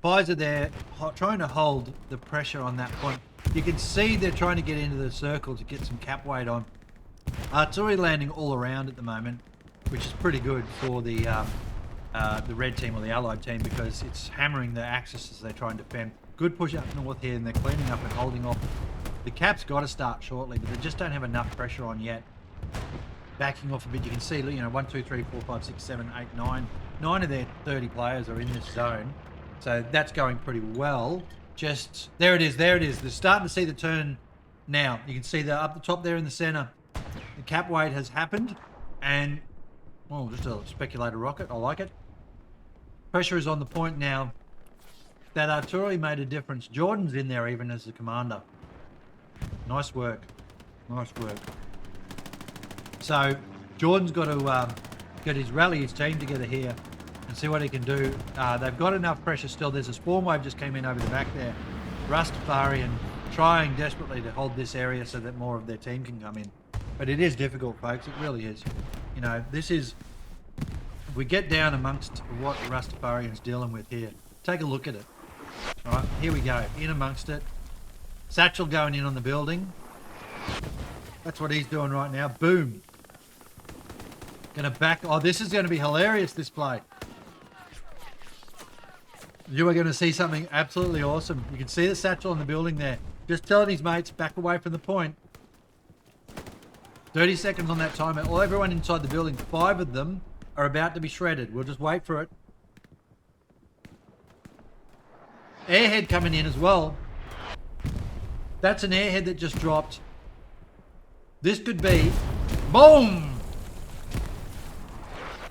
Pfizer there trying to hold the pressure on that point. You can see they're trying to get into the circle to get some cap weight on. Artillery landing all around at the moment, which is pretty good for the red team or the allied team, because it's hammering the Axis as they try and defend. Good push up north here, and they're cleaning up and holding off. The cap's got to start shortly, but they just don't have enough pressure on yet. Backing off a bit, you can see, you know, 1, 2, 3, 4, 5, 6, 7, 8, 9. 9 of their 30 players are in this zone, so that's going pretty well. Just there it is, there it is. They're starting to see the turn now. You can see that up the top there in the center. The cap weight has happened, and oh, just a speculator rocket. I like it. Pressure is on the point now. That artillery made a difference. Jordan's in there even as the commander. Nice work. Nice work. So Jordan's got to rally his team together here and see what he can do. They've got enough pressure still. There's a spawn wave just came in over the back there. Rastafarian trying desperately to hold this area so that more of their team can come in. But it is difficult, folks. It really is. You know, this is... If we get down amongst what Rastafarian's dealing with here, take a look at it. All right, here we go. In amongst it. Satchel going in on the building. That's what he's doing right now. Boom. Gonna back... Oh, this is going to be hilarious, this play. You are going to see something absolutely awesome. You can see the satchel on the building there. Just telling his mates, back away from the point. 30 seconds on that timer. All everyone inside the building, 5 of them are about to be shredded. We'll just wait for it. Airhead coming in as well. That's an airhead that just dropped. This could be... Boom!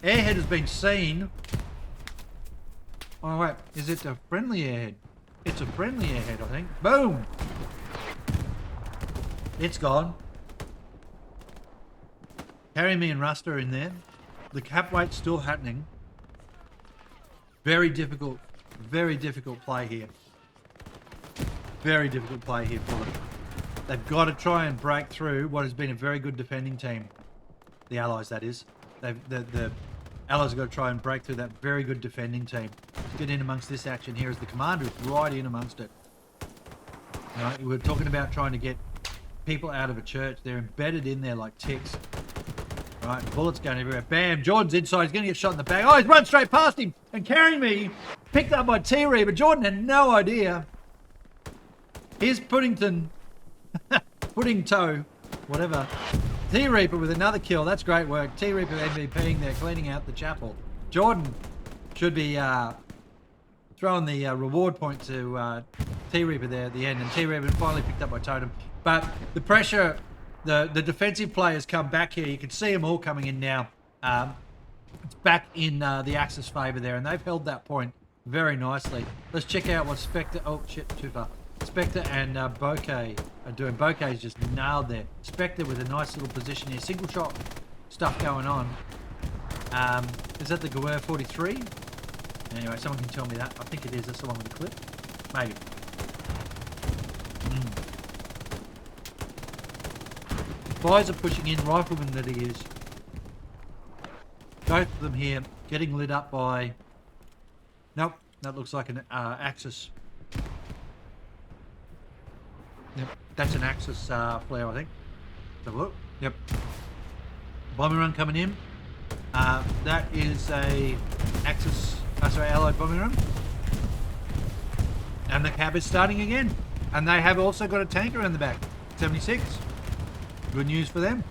Airhead has been seen. Oh wait, is it a friendly airhead? It's a friendly airhead, I think. Boom! It's gone. Carry Me and Rust are in there. The cap weight's still happening. Very difficult play here. Very difficult play here for them. They've got to try and break through what has been a very good defending team. The Allies, that is. The Allies have got to try and break through that very good defending team. Let's get in amongst this action here as the commander is right in amongst it. You know, we're talking about trying to get people out of a church. They're embedded in there like ticks. Right, bullets going everywhere. Bam, Jordan's inside. He's going to get shot in the back. Oh, he's run straight past him and carrying me. Picked up by T-Reaper. Jordan had no idea. Here's Puddington. Pudding Toe. Whatever. T-Reaper with another kill. That's great work. T-Reaper MVPing there, cleaning out the chapel. Jordan should be throwing the reward point to T-Reaper there at the end. And T-Reaper finally picked up by Totem. But the pressure... The defensive players come back here. You can see them all coming in now. It's back in the Axis favour there, and they've held that point very nicely. Let's check out what Spectre... Oh, shit, too far. Spectre and Bokeh are doing. Bokeh's just nailed there. Spectre with a nice little position here. Single shot stuff going on. Is that the Gewehr 43? Anyway, someone can tell me that. I think it is. That's the one with the clip. Maybe. Pfizer pushing in, rifleman that he is. Both of them here getting lit up by... Nope, that looks like an Axis. Yep, that's an Axis flare, I think. Let's have a look. Yep. Bombing run coming in. That is a Axis, Allied bombing run. And the cab is starting again. And they have also got a tanker in the back. 76. Good news for them.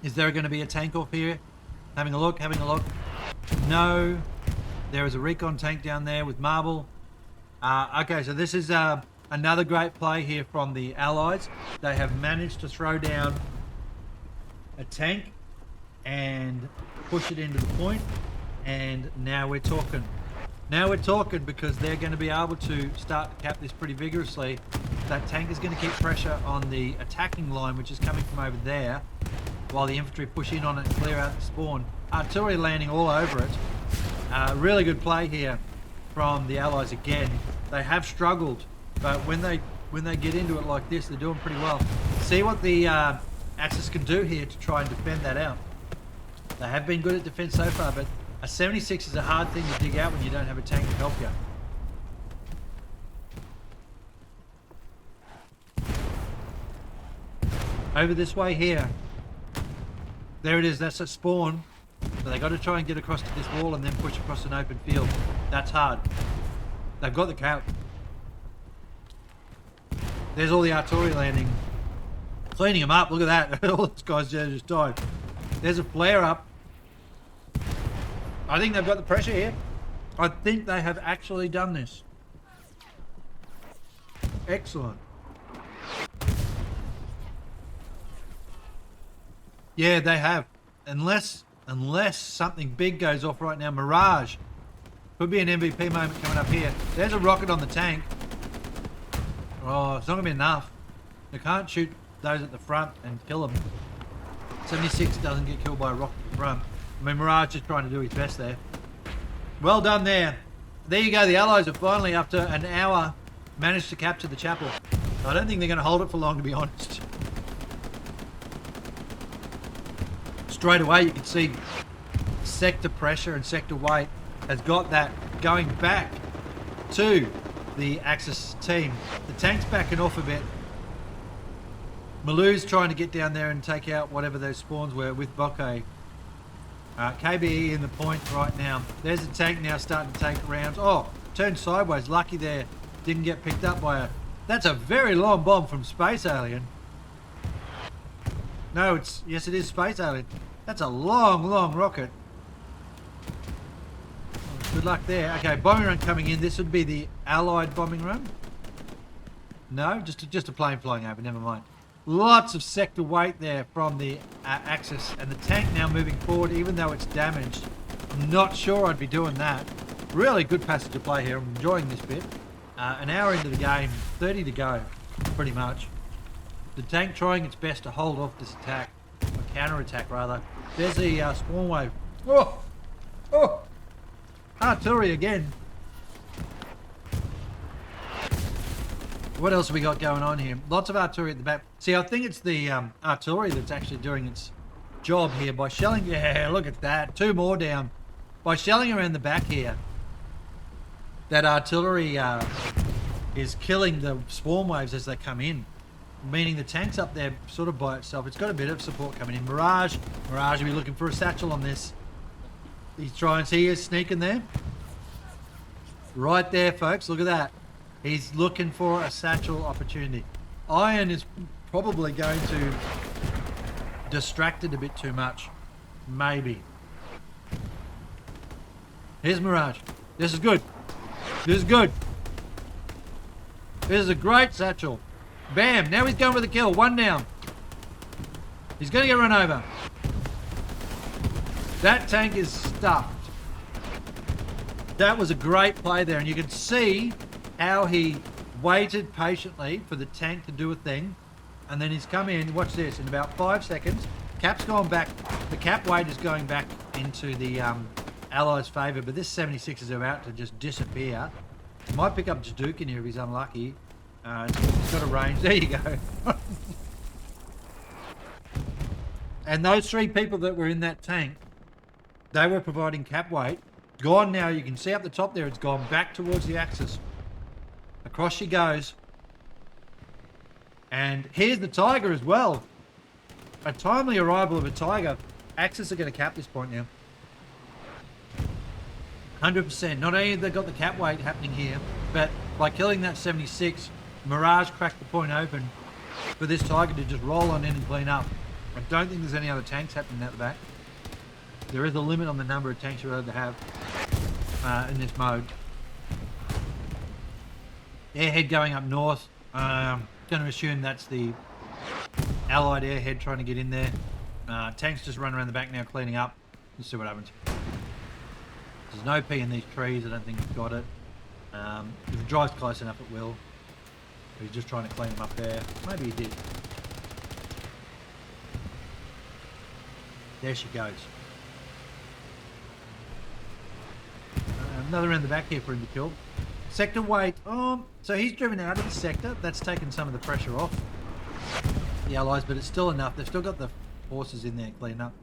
Is there going to be a tank off here? Having a look. No. There is a recon tank down there with Marble. Okay, so this is another great play here from the Allies. They have managed to throw down a tank and push it into the point. And now we're talking. Now we're talking, because they're going to be able to start to cap this pretty vigorously. That tank is going to keep pressure on the attacking line, which is coming from over there, while the infantry push in on it and clear out the spawn. Artillery landing all over it. Really good play here from the Allies again. They have struggled, but when they get into it like this, they're doing pretty well. See what the Axis can do here to try and defend that out. They have been good at defense so far, but a 76 is a hard thing to dig out when you don't have a tank to help you. Over this way here. There it is, that's a spawn. But they got to try and get across to this wall and then push across an open field. That's hard. They've got the cap. There's all the artillery landing. Cleaning them up, look at that. All those guys just died. There's a flare up. I think they've got the pressure here. I think they have actually done this. Excellent. Yeah, they have. Unless something big goes off right now. Mirage. Could be an MVP moment coming up here. There's a rocket on the tank. Oh, it's not going to be enough. They can't shoot those at the front and kill them. 76 doesn't get killed by a rocket at the front. I mean, Mirage is trying to do his best there. Well done there. There you go. The Allies have finally, after an hour, managed to capture the chapel. I don't think they're going to hold it for long, to be honest. Straight away, you can see sector pressure and sector weight has got that going back to the Axis team. The tank's backing off a bit. Malou's trying to get down there and take out whatever those spawns were with Bokeh. KBE in the point right now. There's a tank now starting to take rounds. Oh, turned sideways. Lucky there. Didn't get picked up by a... That's a very long bomb from Space Alien. No, it's... Yes, it is Space Alien. That's a long, long rocket. Good luck there. Okay, bombing run coming in. This would be the Allied bombing run. No, just a plane flying over. Never mind. Lots of sector weight there from the Axis, and the tank now moving forward, even though it's damaged. I'm not sure I'd be doing that. Really good passage of play here. I'm enjoying this bit. An hour into the game, 30 to go, pretty much. The tank trying its best to hold off this attack, or counter-attack rather. There's the spawn wave. Oh! Oh! Artillery again. What else have we got going on here? Lots of artillery at the back. See, I think it's the artillery that's actually doing its job here by shelling. Yeah, look at that. 2 more down. By shelling around the back here, that artillery is killing the spawn waves as they come in. Meaning the tank's up there sort of by itself. It's got a bit of support coming in. Mirage will be looking for a satchel on this. He's trying to see his sneaking there. Right there, folks. Look at that. He's looking for a satchel opportunity. Iron is probably going to distract it a bit too much. Maybe. Here's Mirage. This is good. This is good. This is a great satchel. Bam. Now he's going for the kill. 1 down. He's going to get run over. That tank is stuffed. That was a great play there. And you can see how he waited patiently for the tank to do a thing, and then he's come in. Watch this. In about 5 seconds, cap's gone back. The cap weight is going back into the Allies' favour, but this 76 is about to just disappear. Might pick up Jaduke in here if he's unlucky. It's got a range. There you go. And those 3 people that were in that tank They were providing cap weight. Gone now. You can see up the top there. It's gone back towards the Axis. Across she goes. And here's the Tiger as well. A timely arrival of a Tiger. Axis are going to cap this point now. 100%. Not only have they got the cap weight happening here, but by killing that 76, Mirage cracked the point open for this Tiger to just roll on in and clean up. I don't think there's any other tanks happening at the back. There is a limit on the number of tanks you're allowed to have in this mode. Airhead going up north. Going to assume that's the Allied airhead trying to get in there. Tanks just run around the back now cleaning up. Let's see what happens. There's no P in these trees. I don't think he's got it. If it drives close enough, it will. He's just trying to clean them up there. Maybe he did. There she goes. Another around the back here for him to kill. Sector weight. So he's driven out of the sector. That's taken some of the pressure off the Allies, but it's still enough. They've still got the forces in there cleaning up.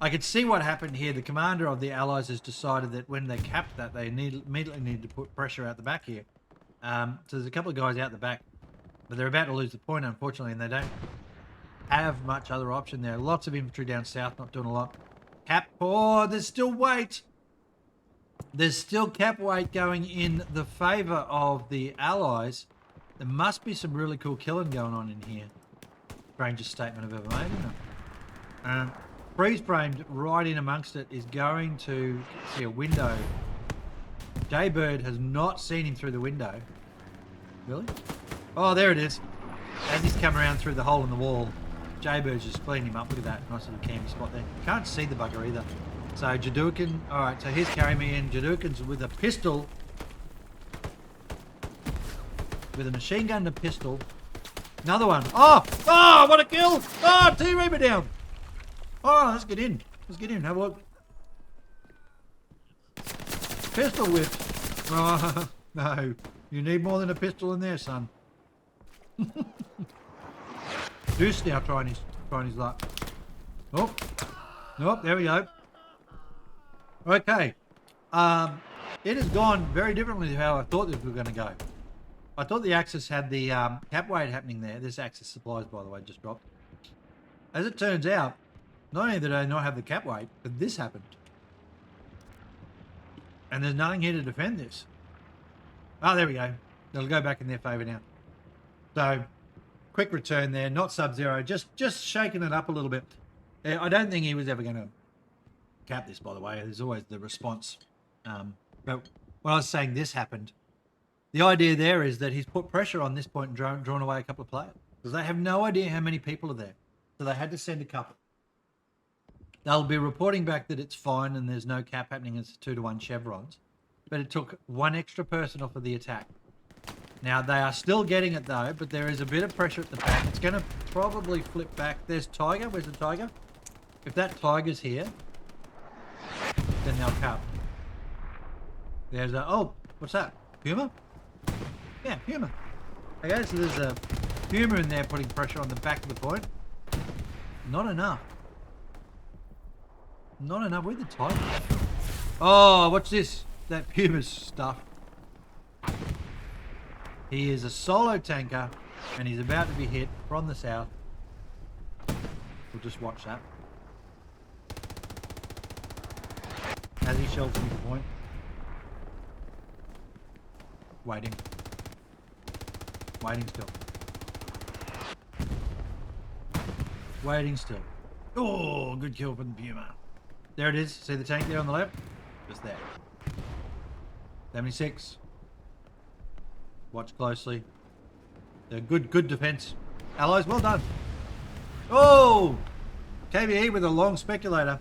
I could see what happened here. The commander of the Allies has decided that when they capped that, they immediately need to put pressure out the back here. So there's a couple of guys out the back, but they're about to lose the point, unfortunately, and they don't have much other option there. Lots of infantry down south, not doing a lot. Cap. Oh, there's still weight. There's still cap weight going in the favour of the Allies. There must be some really cool killing going on in here. Strangest statement I've ever made, isn't it? Freeze framed right in amongst it is going to see a window. Jaybird has not seen him through the window. Really? Oh, there it is. As he's come around through the hole in the wall, Jaybird's just cleaning him up. Look at that. Nice little canvas spot there. Can't see the bugger either. So Jadoukin, alright, so he's carrying me in. Jadoukin's with a pistol. With a machine gun and a pistol. Another one. Oh! Oh, what a kill! Oh, T-Reaper down! Oh, let's get in. Let's get in. Have a look. Pistol whip. Oh, no. You need more than a pistol in there, son. Deuce now trying his luck. Oh. Nope, there we go. Okay. It has gone very differently to how I thought this was going to go. I thought the Axis had the cap weight happening there. This Axis supplies, by the way, just dropped. As it turns out, not only did I not have the cap weight, but this happened. And there's nothing here to defend this. Oh, there we go. It'll go back in their favour now. So, quick return there. Not sub-zero. Just shaking it up a little bit. I don't think he was ever going to cap this, by the way. There's always the response. But when I was saying this happened, the idea there is that he's put pressure on this point and drawn away a couple of players. Because they have no idea how many people are there. So they had to send a couple. They'll be reporting back that it's fine and there's no cap happening. It's 2-to-1 chevrons. But it took one extra person off of the attack. Now, they are still getting it, though, but there is a bit of pressure at the back. It's going to probably flip back. There's Tiger. Where's the Tiger? If that Tiger's here, then they'll cap. There's a... Oh, what's that? Puma? Yeah, Puma. Okay, so there's a Puma in there putting pressure on the back of the point. Not enough. Not enough. Where's the Tiger? Oh, what's this? That Puma's stuff. He is a solo tanker, and he's about to be hit from the south. We'll just watch that. As he shells into the point. Waiting. Waiting still. Waiting still. Oh, good kill from the Puma. There it is. See the tank there on the left? Just there. 76. Watch closely. They're good defense. Allies, well done. Oh! KVE with a long speculator.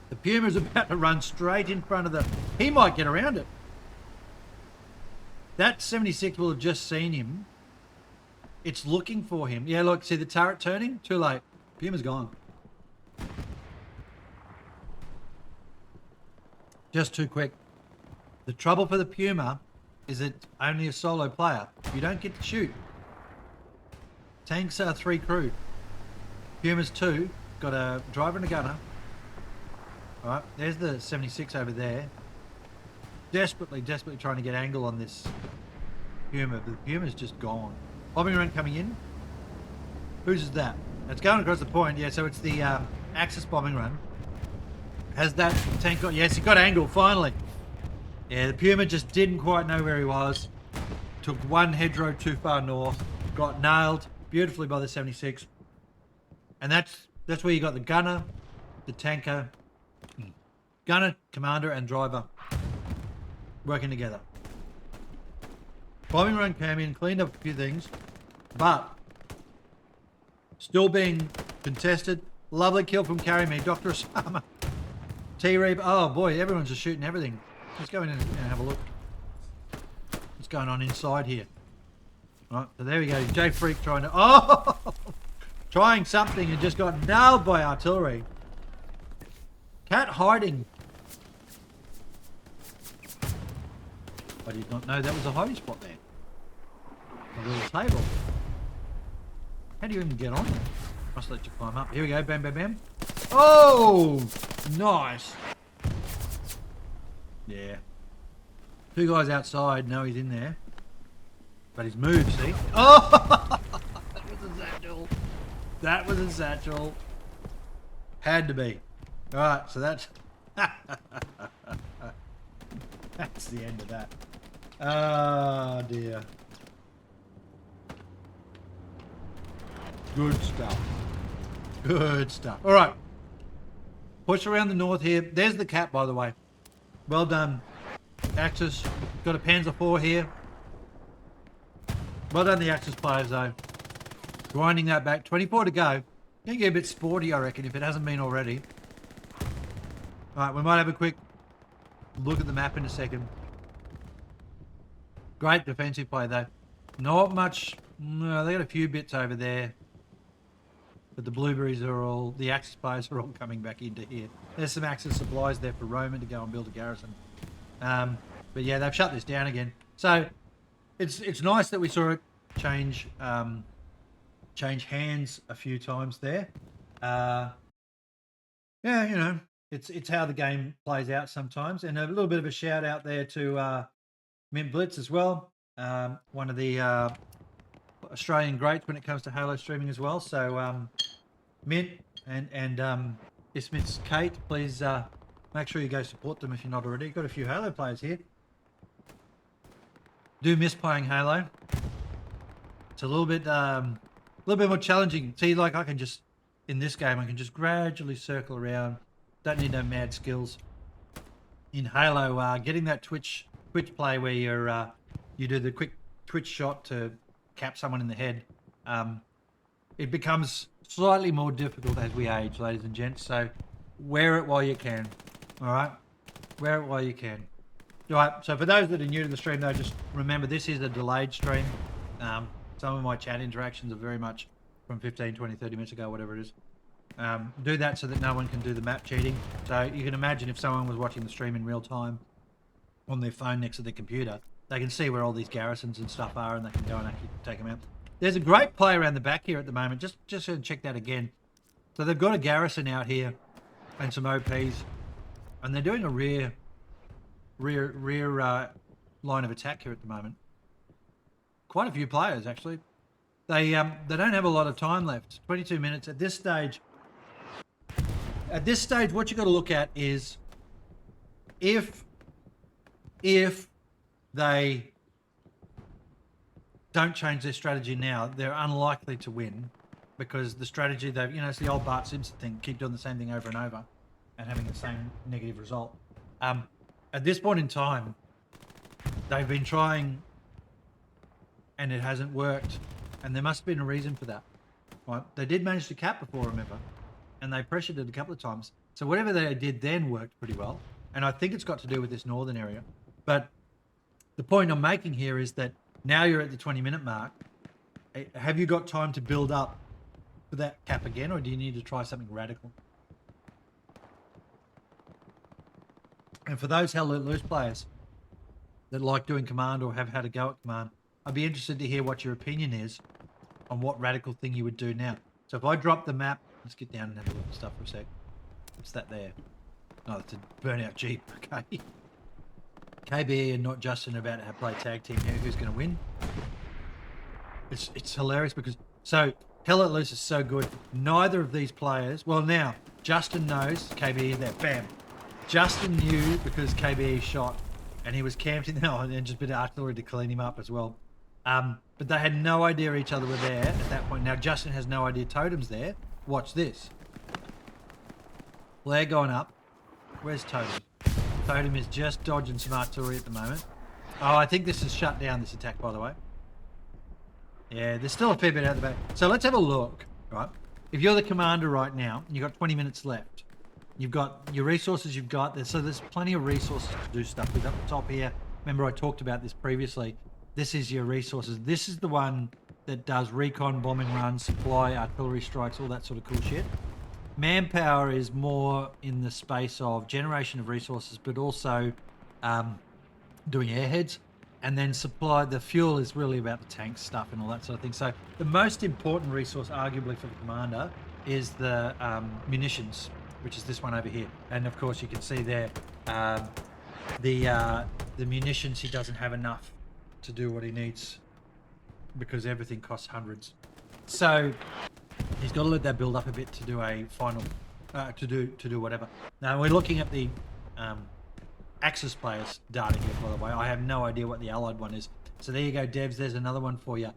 The Puma's about to run straight in front of the... He might get around it. That 76 will have just seen him. It's looking for him. Yeah, look, see the turret turning? Too late. Puma's gone. Just too quick. The trouble for the Puma is it's only a solo player. You don't get to shoot. Tanks are 3 crew. Puma's 2. Got a driver and a gunner. All right, there's the 76 over there. Desperately trying to get angle on this Puma. The Puma's just gone. Bombing run coming in. Whose is that? It's going across the point. Yeah, so it's the Axis bombing run. Has that tank got... Yes, he got angle, finally. Yeah, the Puma just didn't quite know where he was. Took one hedgerow too far north. Got nailed beautifully by the 76. And that's where you got the gunner, the tanker, gunner, commander, and driver working together. Bombing run came in, cleaned up a few things, but still being contested. Lovely kill from Carry Me, Dr. Osama. T-Reap. Oh boy, everyone's just shooting everything. Let's go in and have a look. What's going on inside here? Right, so there we go. J Freak trying to... Oh! Trying something and just got nailed by artillery. Cat hiding. I did not know that was a hiding spot there. A little table. How do you even get on there? Must let you climb up. Here we go. Bam, bam, bam. Oh! Nice. Yeah. Two guys outside. No, he's in there. But he's moved, see? Oh! That was a satchel. That was a satchel. Had to be. Alright, so that's... That's the end of that. Oh, dear. Good stuff. Good stuff. Alright. Push around the north here. There's the cap, by the way. Well done. Axis. Got a Panzer IV here. Well done, the Axis players, though. Grinding that back. 24 to go. Gonna get a bit sporty, I reckon, if it hasn't been already. Alright, we might have a quick look at the map in a second. Great defensive play, though. Not much... No, they got a few bits over there. But the blueberries are all... The Axis players are all coming back into here. There's some Axis supplies there for Roman to go and build a garrison. But yeah, they've shut this down again. So, it's nice that we saw it change hands a few times there. Yeah, you know, it's how the game plays out sometimes. And a little bit of a shout out there to Mint Blitz as well. One of the Australian greats when it comes to Halo streaming as well. So Mint and Ismith's Kate, please make sure you go support them if you're not already. Got a few Halo players here. Do miss playing Halo. It's a little bit more challenging. See, like I can just in this game I can just gradually circle around. Don't need no mad skills. In Halo, getting that Twitch play where you do the quick Twitch shot to cap someone in the head, it becomes slightly more difficult as we age, ladies and gents. So wear it while you can. All right, wear it while you can. All right. So for those that are new to the stream, though, just remember this is a delayed stream. Some of my chat interactions are very much from 15, 20, 30 minutes ago, whatever it is. Do that so that no one can do the map cheating. So you can imagine if someone was watching the stream in real time on their phone next to their computer, they can see where all these garrisons and stuff are and they can go and actually take them out. There's a great play around the back here at the moment. Just check that again. So they've got a garrison out here and some OPs, and they're doing a rear line of attack here at the moment. Quite a few players actually. They don't have a lot of time left. 22 minutes at this stage. At this stage, what you got to look at is if they don't change their strategy now, they're unlikely to win because the strategy they've, it's the old Bart Simpson thing, keep doing the same thing over and over and having the same negative result. At this point in time, they've been trying and it hasn't worked, and there must have been a reason for that. Right? They did manage to cap before, remember, and they pressured it a couple of times. So whatever they did then worked pretty well, and I think it's got to do with this northern area. But the point I'm making here is that now you're at the 20-minute mark. Have you got time to build up for that cap again, or do you need to try something radical? And for those Hell Let Loose players that like doing command or have had a go at command, I'd be interested to hear what your opinion is on what radical thing you would do now. So if I drop the map, let's get down and have a look at stuff for a sec. What's that there? Oh, it's a burnout Jeep. Okay. KB and not Justin about to play tag team here. Who's going to win? It's hilarious because so Hell Let Loose is so good. Neither of these players. Well, now Justin knows KBE there. Bam. Justin knew because KBE shot, and he was camped in there and just a bit of artillery to clean him up as well. But they had no idea each other were there at that point. Now Justin has no idea Totem's there. Watch this. Flare going up. Where's Totem? Totem is just dodging some artillery at the moment. Oh, I think this is shut down, this attack, by the way. Yeah, there's still a fair bit out the back. So let's have a look, right? If you're the commander right now, you've got 20 minutes left. You've got your resources you've got there. So there's plenty of resources to do stuff with up the top here. Remember I talked about this previously. This is your resources. This is the one that does recon, bombing runs, supply, artillery strikes, all that sort of cool shit. Manpower is more in the space of generation of resources, but also doing airheads. And then supply, the fuel is really about the tank stuff and all that sort of thing. So the most important resource, arguably, for the commander is the munitions, which is this one over here. And of course, you can see there the munitions, he doesn't have enough to do what he needs because everything costs hundreds. So he's got to let that build up a bit to do a final, to do whatever. Now we're looking at the Axis players data here, by the way. I have no idea what the Allied one is. So there you go, devs. There's another one for you.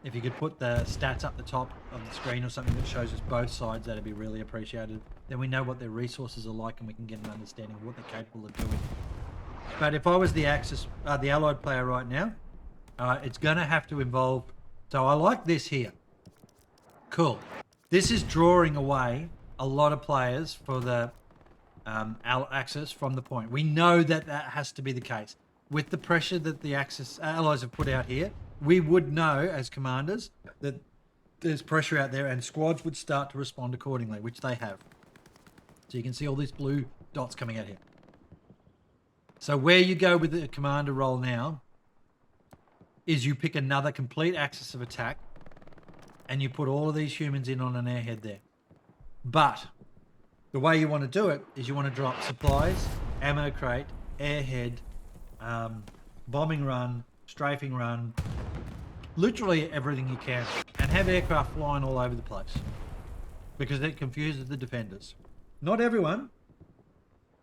If you could put the stats up the top of the screen or something that shows us both sides, that'd be really appreciated. Then we know what their resources are like and we can get an understanding of what they're capable of doing. But if I was the Axis, the Allied player right now, it's going to have to involve... So I like this here. Cool. This is drawing away a lot of players for the Axis from the point. We know that that has to be the case. With the pressure that the Axis allies have put out here, we would know as commanders that there's pressure out there and squads would start to respond accordingly, which they have. So you can see all these blue dots coming out here. So where you go with the commander role now is you pick another complete axis of attack and you put all of these humans in on an airhead there. But the way you want to do it is you want to drop supplies, ammo crate, airhead, bombing run, strafing run, literally everything you can, and have aircraft flying all over the place because it confuses the defenders. Not everyone,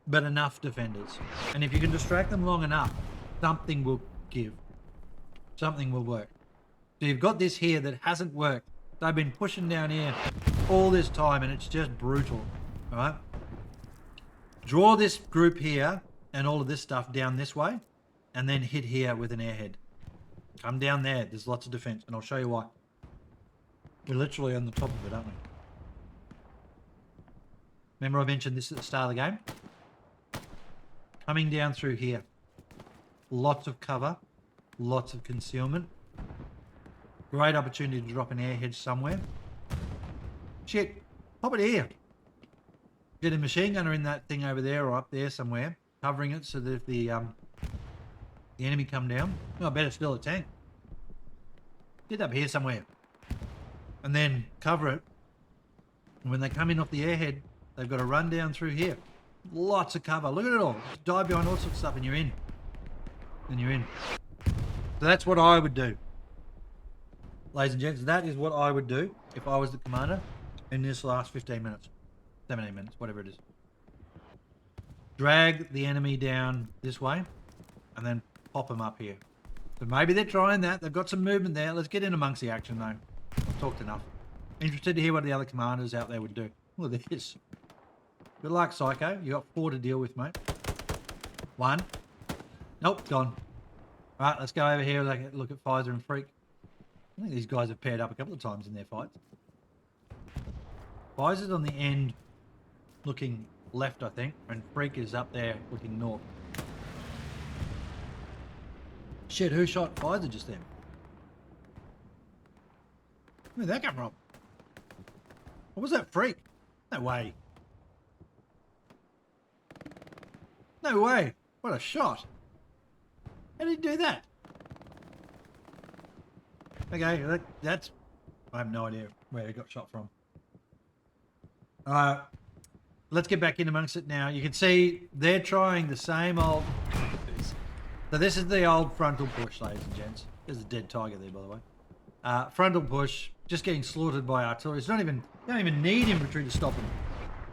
but enough defenders. And if you can distract them long enough, something will give. Something will work. So you've got this here that hasn't worked. They've been pushing down here all this time and it's just brutal. All right? Draw this group here and all of this stuff down this way and then hit here with an airhead. Come down there. There's lots of defense and I'll show you why. We're literally on the top of it, aren't we? Remember I mentioned this at the start of the game? Coming down through here. Lots of cover. Lots of concealment. Great opportunity to drop an airhead somewhere. Shit. Pop it here. Get a machine gunner in that thing over there or up there somewhere. Covering it so that if the enemy come down. Oh, better still a tank. Get up here somewhere. And then cover it. And when they come in off the airhead, they've got to run down through here. Lots of cover. Look at it all. Just dive behind all sorts of stuff and you're in. And you're in. So that's what I would do. Ladies and gents, that is what I would do if I was the commander in this last 15 minutes. 17 minutes, whatever it is. Drag the enemy down this way and then pop them up here. So maybe they're trying that. They've got some movement there. Let's get in amongst the action though. I've talked enough. Interested to hear what the other commanders out there would do. Look at this. Good luck, Psycho. You got 4 to deal with, mate. 1. Nope, gone. Right, let's go over here and look at Pfizer and Freak. I think these guys have paired up a couple of times in their fights. Pfizer's on the end looking left, I think, and Freak is up there looking north. Shit, who shot Pfizer just then? Where did that come from? What was that, Freak? No way. No way. What a shot. How did he do that? Okay, I have no idea where he got shot from. let's get back in amongst it now. You can see they're trying the same old... So this is the old frontal push, ladies and gents. There's a dead tiger there, by the way. Frontal push, just getting slaughtered by artillery. It's not even, you don't even need infantry to stop them.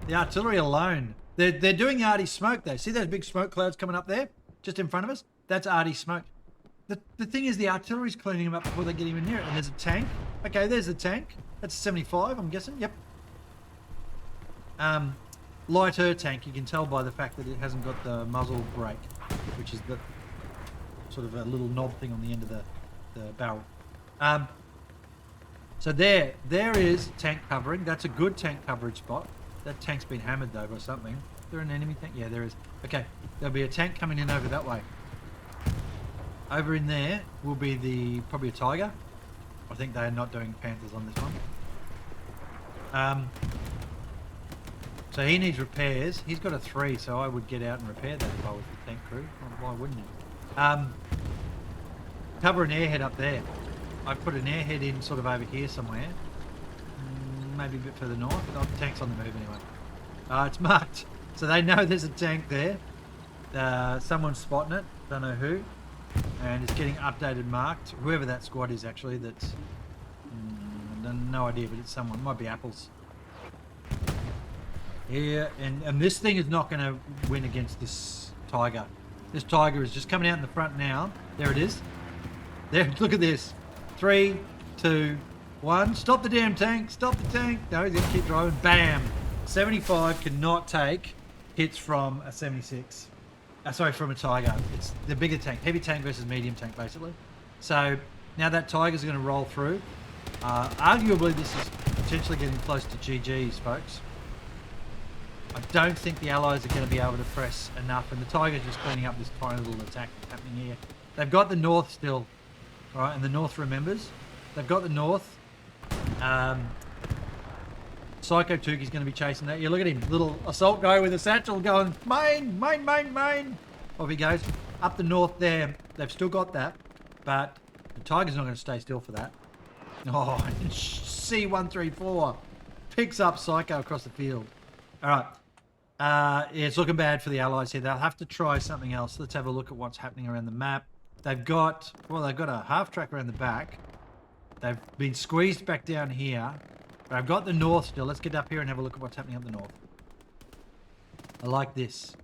The artillery alone. They're doing the arty smoke though. See those big smoke clouds coming up there? Just in front of us? That's arty smoke. The thing is the artillery's cleaning them up before they get even near it. And there's a tank. Okay, there's the tank. That's a 75, I'm guessing. Yep. Lighter tank. You can tell by the fact that it hasn't got the muzzle brake, which is the sort of a little knob thing on the end of the barrel. So there is tank covering. That's a good tank coverage spot. That tank's been hammered though by something. Is there an enemy tank? Yeah, there is. Okay, there'll be a tank coming in over that way. Over in there will be probably a tiger. I think they're not doing Panthers on this one. So he needs repairs. He's got a 3, so I would get out and repair that if I was the tank crew. Why wouldn't you? Cover an airhead up there. I've put an airhead in sort of over here somewhere. Maybe a bit further north. Oh, the tank's on the move anyway. It's marked. So they know there's a tank there. Someone's spotting it. Don't know who. And it's getting updated marked. Whoever that squad is actually, that's... no idea, but it's someone. Might be Apples. Yeah, and this thing is not going to win against this tiger. This tiger is just coming out in the front now. There it is. There, look at this. 3, 2, 1. Stop the damn tank. Stop the tank. No, he's going to keep driving. Bam. 75 cannot take hits from a 76. Sorry, from a tiger. It's the bigger tank. Heavy tank versus medium tank, basically. So now that tiger's going to roll through. Arguably, this is potentially getting close to GG's, folks. I don't think the Allies are going to be able to press enough, and the tiger's just cleaning up this tiny little attack that's happening here. They've got the north still, all right, and the north remembers. They've got the north. Psycho Tuki's going to be chasing that. Yeah, look at him. Little assault guy with a satchel going, main, main, main, main. Off he goes. Up the north there. They've still got that, but the tiger's not going to stay still for that. Oh, C-134 picks up Psycho across the field. All right. Yeah, it's looking bad for the Allies here. They'll have to try something else. Let's have a look at what's happening around the map. They've got a half track around the back. They've been squeezed back down here. But I've got the north still. Let's get up here and have a look at what's happening up the north. I like this.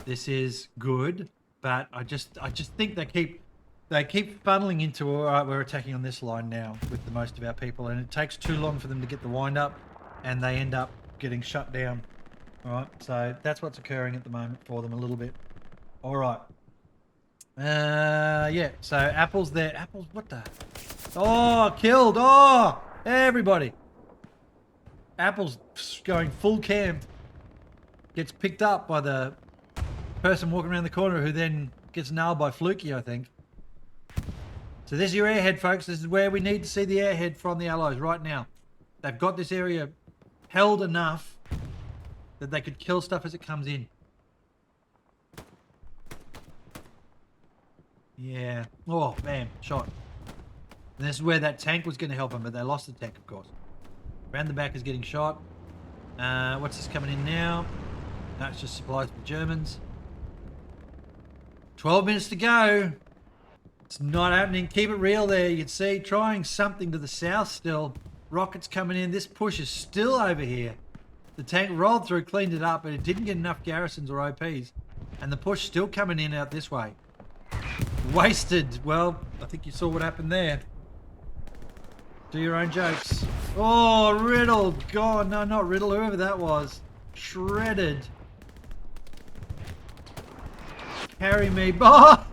This is good, but I just think they keep funneling into, all right, we're attacking on this line now with the most of our people, and it takes too long for them to get the wind up, and they end up getting shut down. All right, so that's what's occurring at the moment for them a little bit. All right. Yeah, so Apple's there. Apple's, what the? Oh, killed. Oh, everybody. Apple's going full camp. Gets picked up by the person walking around the corner who then gets nailed by Fluky, I think. So there's your airhead, folks. This is where we need to see the airhead from the Allies right now. They've got this area held enough that they could kill stuff as it comes in. Yeah. Oh, bam. Shot. And this is where that tank was going to help them, but they lost the tank, of course. Round the back is getting shot. What's this coming in now? No, it's just supplies for the Germans. 12 minutes to go. It's not happening. Keep it real there. You can see trying something to the south still. Rockets coming in. This push is still over here. The tank rolled through, cleaned it up, but it didn't get enough garrisons or OPs. And the push still coming in out this way. Wasted. Well, I think you saw what happened there. Do your own jokes. Oh, riddled. God, no, not riddled. Whoever that was. Shredded. Carry me. Oh!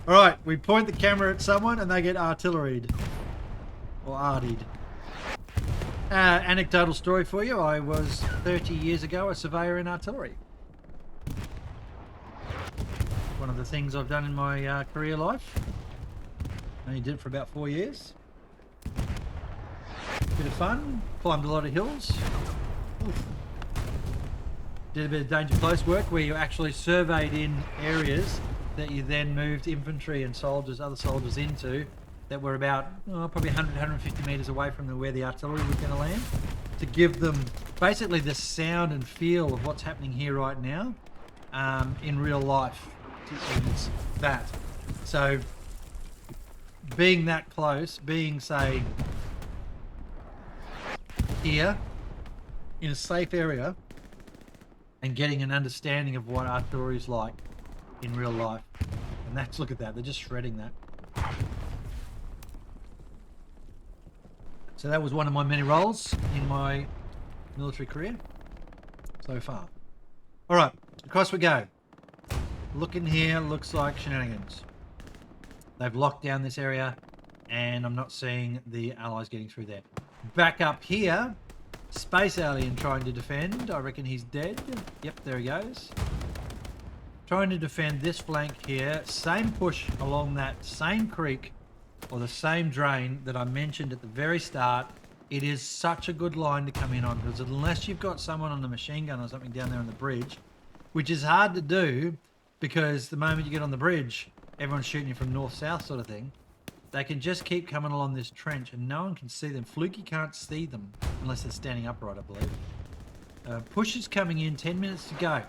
Alright, we point the camera at someone and they get artilleried. Or artied. Anecdotal story for you. I was 30 years ago a surveyor in artillery. One of the things I've done in my career life. I only did it for about 4 years. Bit of fun. Climbed a lot of hills. Oof. Did a bit of danger close work where you actually surveyed in areas that you then moved infantry and soldiers, other soldiers into, that were about probably 100, 150 metres away from where the artillery was going to land. to give them basically the sound and feel of what's happening here right now in real life. And it's that. So being that close, being, say, here in a safe area and getting an understanding of what artillery is like in real life. And that's, look at that, they're just shredding that. So that was one of my many roles in my military career so far. All right, across we go. Looking here, looks like shenanigans. They've locked down this area and I'm not seeing the allies getting through there. Back up here, space alien trying to defend. I reckon he's dead. Yep, there he goes. Trying to defend this flank here. Same push along that same creek or the same drain that I mentioned at the very start. It is such a good line to come in on, because unless you've got someone on the machine gun or something down there on the bridge, which is hard to do because the moment you get on the bridge, everyone's shooting you from north-south sort of thing. They can just keep coming along this trench and no one can see them. Fluky can't see them unless they're standing upright, I believe. Push is coming in, 10 minutes to go.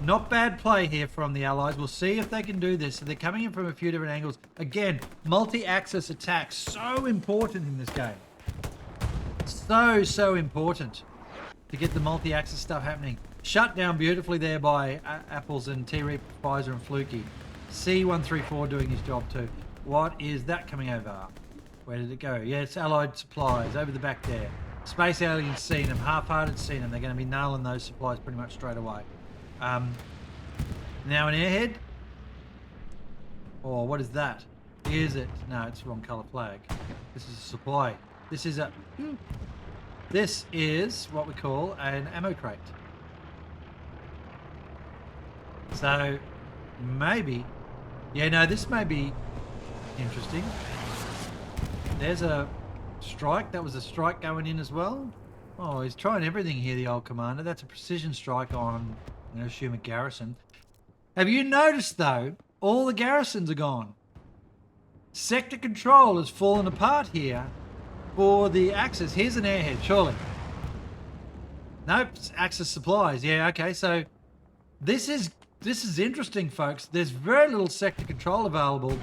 Not bad play here from the Allies. We'll see if they can do this. So they're coming in from a few different angles. Again, multi-axis attacks, so important in this game. So important to get the multi-axis stuff happening. Shut down beautifully there by Apples and T-Reap, Pfizer and Fluky. C-134 doing his job too. What is that coming over? Where did it go? Yeah, it's Allied supplies over the back there. Space Aliens seen them, Half-Hearted seen them. They're going to be nailing those supplies pretty much straight away. Now an airhead? Or what is that? Is it? No, it's the wrong colour flag. This is a supply. This is a... This is what we call an ammo crate. So, maybe... Yeah, no, this may be interesting. There's a strike. That was a strike going in as well. Oh, he's trying everything here, the old commander. That's a precision strike on, I'm going to assume, a garrison. Have you noticed, though, all the garrisons are gone? Sector control has fallen apart here for the Axis. Here's an airhead, surely. Nope, Axis supplies. Yeah, okay, so this is interesting, folks. There's very little sector control available.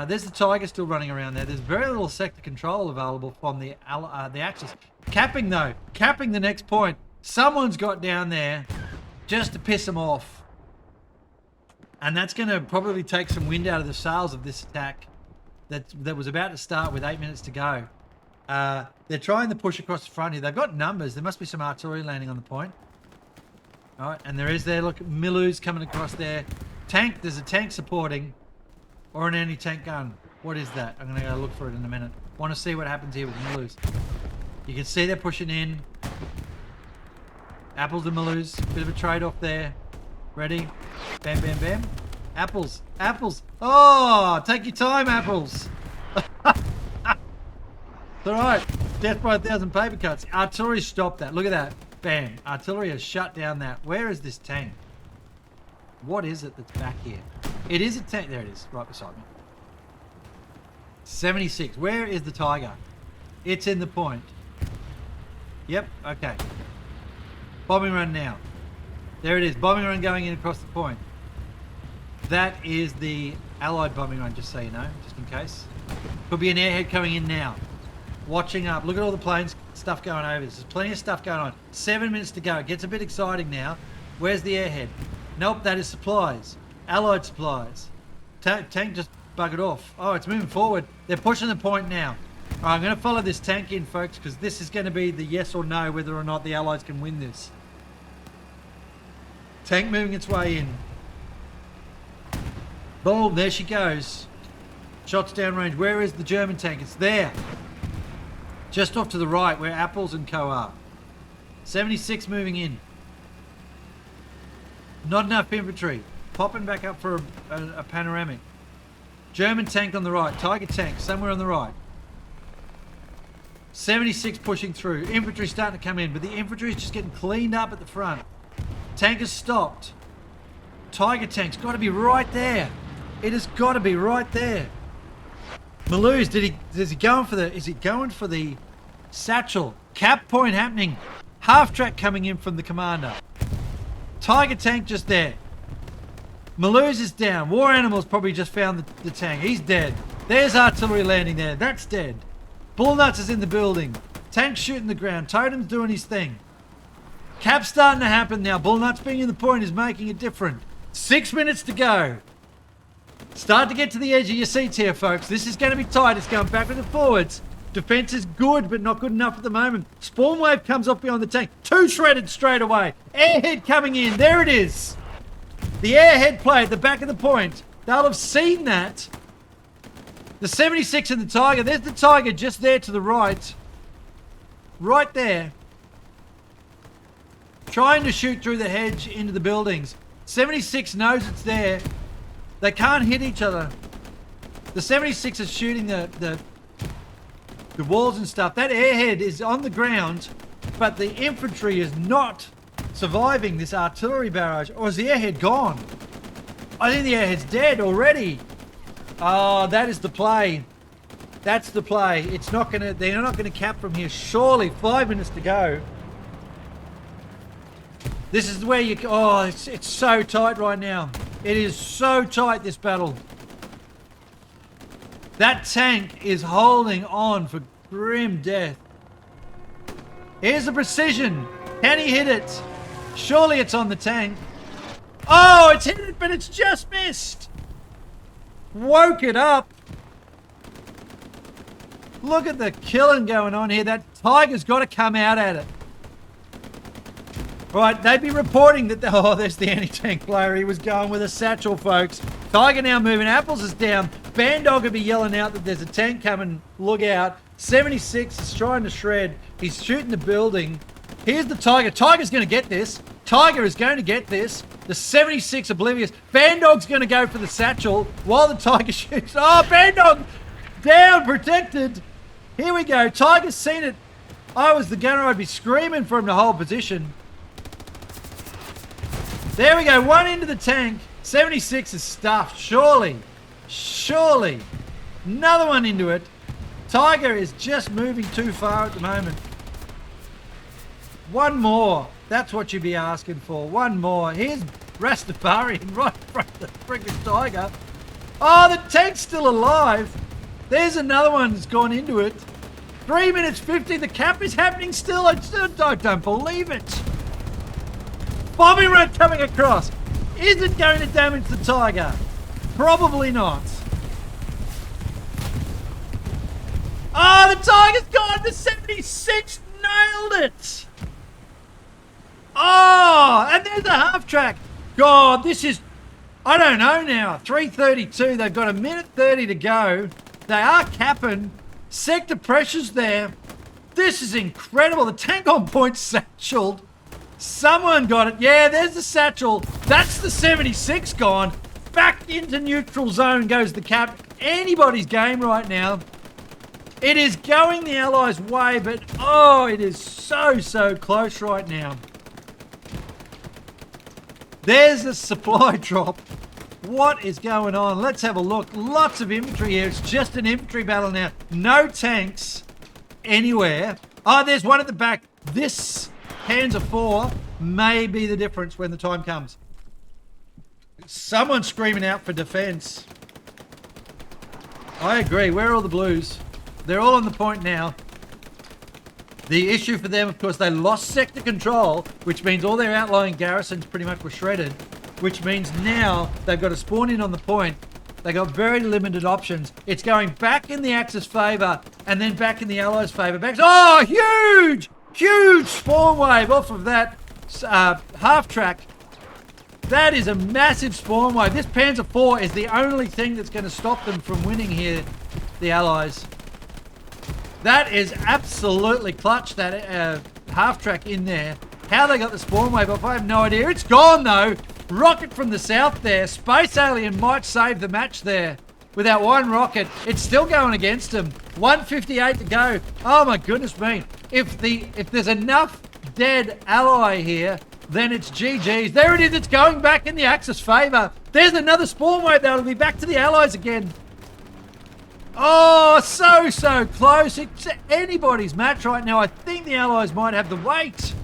There's the Tiger still running around there. There's very little sector control available from the Axis. Capping, though. Capping the next point. Someone's got down there just to piss them off. And that's going to probably take some wind out of the sails of this attack that was about to start with 8 minutes to go. They're trying to push across the front here. They've got numbers. There must be some artillery landing on the point. All right, and there is there. Look, Milu's coming across there. Tank. There's a tank supporting. Or an anti-tank gun. What is that? I'm going to go look for it in a minute. Want to see what happens here with Milu's. You can see they're pushing in. Apples and Milu's. Bit of a trade-off there. Ready? Bam, bam, bam. Apples. Apples. Oh, take your time, Apples. It's all right. Death by 1,000 paper cuts. Artillery stopped that. Look at that. Bam. Artillery has shut down that. Where is this tank? What is it that's back here? It is a tank. There it is, right beside me. 76. Where is the Tiger? It's in the point. Yep, okay. Bombing run now. There it is. Bombing run going in across the point. That is the Allied bombing run, just so you know, just in case. Could be an airhead coming in now. Watching up. Look at all the planes, stuff going over. There's plenty of stuff going on. 7 minutes to go. It gets a bit exciting now. Where's the airhead? Nope, that is supplies. Allied supplies. Tank just buggered off. Oh, it's moving forward. They're pushing the point now. All right, I'm going to follow this tank in, folks, because this is going to be the yes or no whether or not the Allies can win this. Tank moving its way in. Boom, there she goes. Shots downrange. Where is the German tank? It's there. Just off to the right where Apples and Co are. 76 moving in. Not enough infantry. Popping back up for a panoramic. German tank on the right. Tiger tank somewhere on the right. 76 pushing through. Infantry starting to come in, but the infantry is just getting cleaned up at the front. Tank has stopped. Tiger tank's got to be right there. It has got to be right there. Maluz, is he going for the satchel? Cap point happening. Half track coming in from the commander. Tiger tank just there. Malouz is down. War Animal's probably just found the tank. He's dead. There's artillery landing there. That's dead. Bullnuts is in the building. Tank's shooting the ground. Totem's doing his thing. Cap's starting to happen now. Bullnuts being in the point is making it different. 6 minutes to go. Start to get to the edge of your seats here, folks. This is going to be tight. It's going backwards and forwards. Defense is good, but not good enough at the moment. Spawn wave comes up behind the tank. 2 shredded straight away. Airhead coming in. There it is. The airhead play at the back of the point. They'll have seen that. The 76 and the Tiger. There's the Tiger just there to the right. Right there. Trying to shoot through the hedge into the buildings. 76 knows it's there. They can't hit each other. The 76 is shooting the walls and stuff. That airhead is on the ground, but the infantry is not surviving this artillery barrage. Or is the airhead gone? I think the airhead's dead already. Oh, that is the play. That's the play. It's not gonna. They're not gonna cap from here. Surely, 5 minutes to go. This is where you. Oh, it's so tight right now. It is so tight, this battle. That tank is holding on for grim death. Here's the precision. Can he hit it? Surely it's on the tank. Oh, it's hit it, but it's just missed. Woke it up. Look at the killing going on here. That Tiger's got to come out at it. Right, they'd be reporting that, oh, there's the anti-tank player. He was going with a satchel, folks. Tiger now moving. Apples is down. Bandog will be yelling out that there's a tank coming. Look out. 76 is trying to shred. He's shooting the building. Here's the Tiger. Tiger's going to get this. Tiger is going to get this. The 76 oblivious. Bandog's going to go for the satchel while the Tiger shoots. Oh, Bandog down, protected. Here we go. Tiger's seen it. I was the gunner. I'd be screaming for him to hold position. There we go. One into the tank. 76 is stuffed. Surely. Surely. Another one into it. Tiger is just moving too far at the moment. One more. That's what you'd be asking for. One more. Here's Rastafarian right in front of the freaking Tiger. Oh, the tank's still alive. There's another one that's gone into it. 3 minutes 50. The cap is happening still. I don't believe it. Bombing run coming across. Is it going to damage the Tiger? Probably not. Oh, the Tiger's gone. The 76 nailed it. Oh, and there's the half track. God, this is, I don't know now. 3:32. They've got 1:30 to go. They are capping. Sector pressure's there. This is incredible. The tank on point satcheled. Someone got it. Yeah, there's the satchel. That's the 76 gone. Back into neutral zone goes the cap. Anybody's game right now. It is going the Allies' way, but oh, it is so close right now. There's the supply drop. What is going on? Let's have a look. Lots of infantry here. It's just an infantry battle now. No tanks anywhere. Oh, there's one at the back. This Panzer 4 may be the difference when the time comes. Someone's screaming out for defense. I agree. Where are all the blues? They're all on the point now. The issue for them, of course, they lost sector control, which means all their outlying garrisons pretty much were shredded, which means now they've got to spawn in on the point. They got very limited options. It's going back in the Axis favour and then back in the Allies' favour. Oh, huge spawn wave off of that half track. That is a massive spawn wave. This Panzer 4 is the only thing that's going to stop them from winning here, the Allies. That is absolutely clutch, that half track in there. How they got the spawn wave off, I have no idea. It's gone though. Rocket from the south there. Space Alien might save the match there. With that one rocket, it's still going against him. 1:58 to go. Oh my goodness me. If there's enough dead ally here, then it's GG's. There it is. It's going back in the Axis favour. There's another spawn wave. That'll be back to the Allies again. Oh, so close. It's anybody's match right now. I think the Allies might have the weight.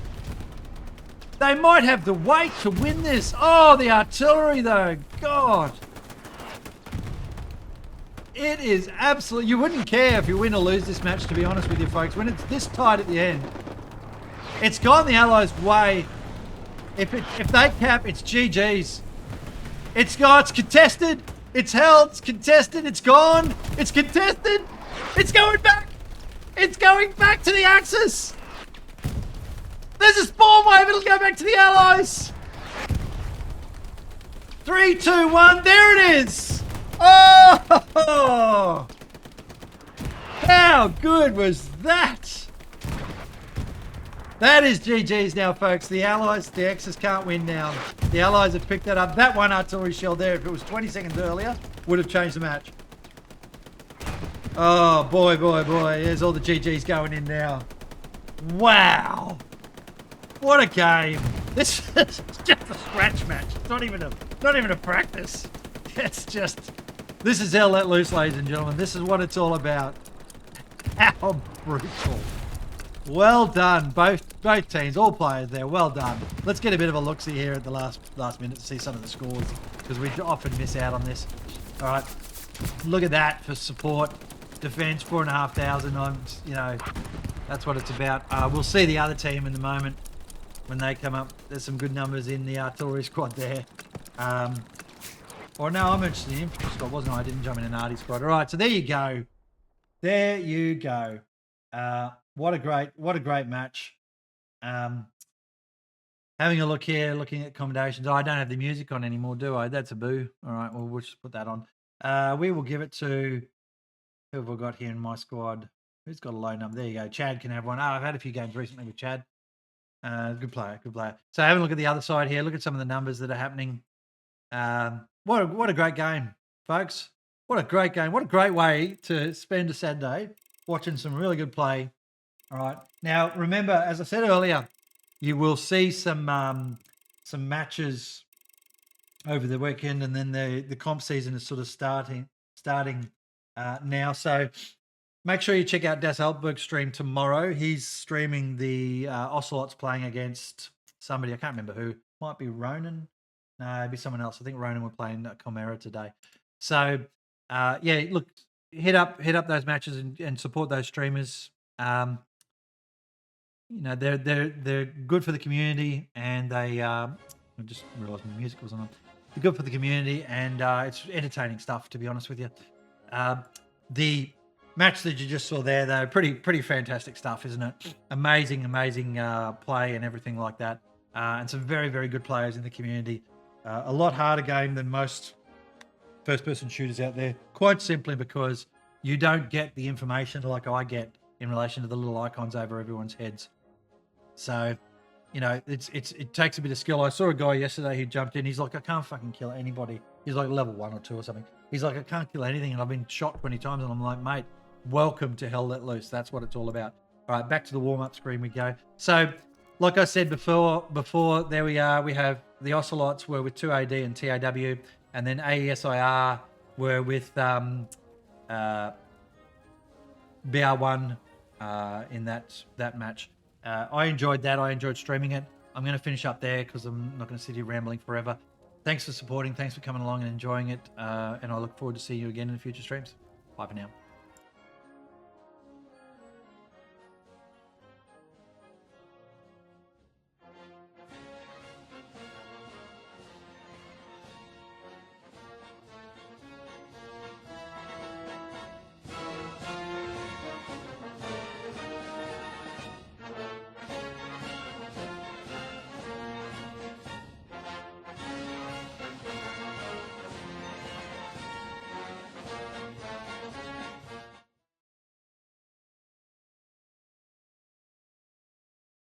They might have the weight to win this. Oh, the artillery, though. God. It is absolutely... You wouldn't care if you win or lose this match, to be honest with you, folks. When it's this tight at the end, it's gone the Allies' way. If they cap, it's GG's. It's gone. It's contested. It's held. It's contested. It's gone. It's contested. It's going back. It's going back to the Axis. There's a spawn wave. It'll go back to the Allies. 3, 2, 1. There it is. Oh! How good was that? That is GG's now, folks. The Allies, the Axis can't win now. The Allies have picked that up. That one artillery shell there, if it was 20 seconds earlier, would have changed the match. Oh, boy. There's all the GG's going in now. Wow. What a game. This is just a scratch match. It's not even a practice. It's just... This is Hell Let Loose, ladies and gentlemen. This is what it's all about. How brutal. Well done, both teams, all players there. Well done. Let's get a bit of a look-see here at the last minute to see some of the scores, because we often miss out on this. All right, look at that for support, defense 4,500. You know, that's what it's about. We'll see the other team in the moment when they come up. There's some good numbers in the artillery squad there. Or no, I mentioned the infantry squad, wasn't I? I didn't jump in an arty squad. All right, so there you go. There you go. What a great match. Having a look here, looking at accommodations. Oh, I don't have the music on anymore, do I? That's a boo. All right, well, we'll just put that on. We will give it to... Who have we got here in my squad? Who's got a low number? There you go. Chad can have one. Oh, I've had a few games recently with Chad. Good player. So having a look at the other side here. Look at some of the numbers that are happening. What a great game, folks. What a great game. What a great way to spend a Saturday watching some really good play. All right. Now, remember, as I said earlier, you will see some matches over the weekend, and then the comp season is sort of starting now. So make sure you check out Das Altberg's stream tomorrow. He's streaming the Ocelots playing against somebody. I can't remember who. Might be Ronan. No, it'd be someone else. I think Ronan were playing Chimera today. So, yeah, look, hit up those matches and support those streamers. You know, they're good for the community, and they I just realised my music wasn't on. They're good for the community, and it's entertaining stuff, to be honest with you. The match that you just saw there, though, pretty fantastic stuff, isn't it? Amazing play and everything like that, and some very good players in the community. A lot harder game than most first-person shooters out there, quite simply because you don't get the information like I get in relation to the little icons over everyone's heads. So, you know, it takes a bit of skill. I saw a guy yesterday who jumped in. He's like, I can't fucking kill anybody. He's like level 1 or 2 or something. He's like, I can't kill anything, and I've been shot 20 times. And I'm like, mate, welcome to Hell Let Loose. That's what it's all about. All right, back to the warm-up screen we go. So, like I said before, there we are. We have the Ocelots were with 2AD and TAW, and then AESIR were with BR1 in that match. I enjoyed that. I enjoyed streaming it. I'm going to finish up there because I'm not going to sit here rambling forever. Thanks for supporting. Thanks for coming along and enjoying it. And I look forward to seeing you again in future streams. Bye for now.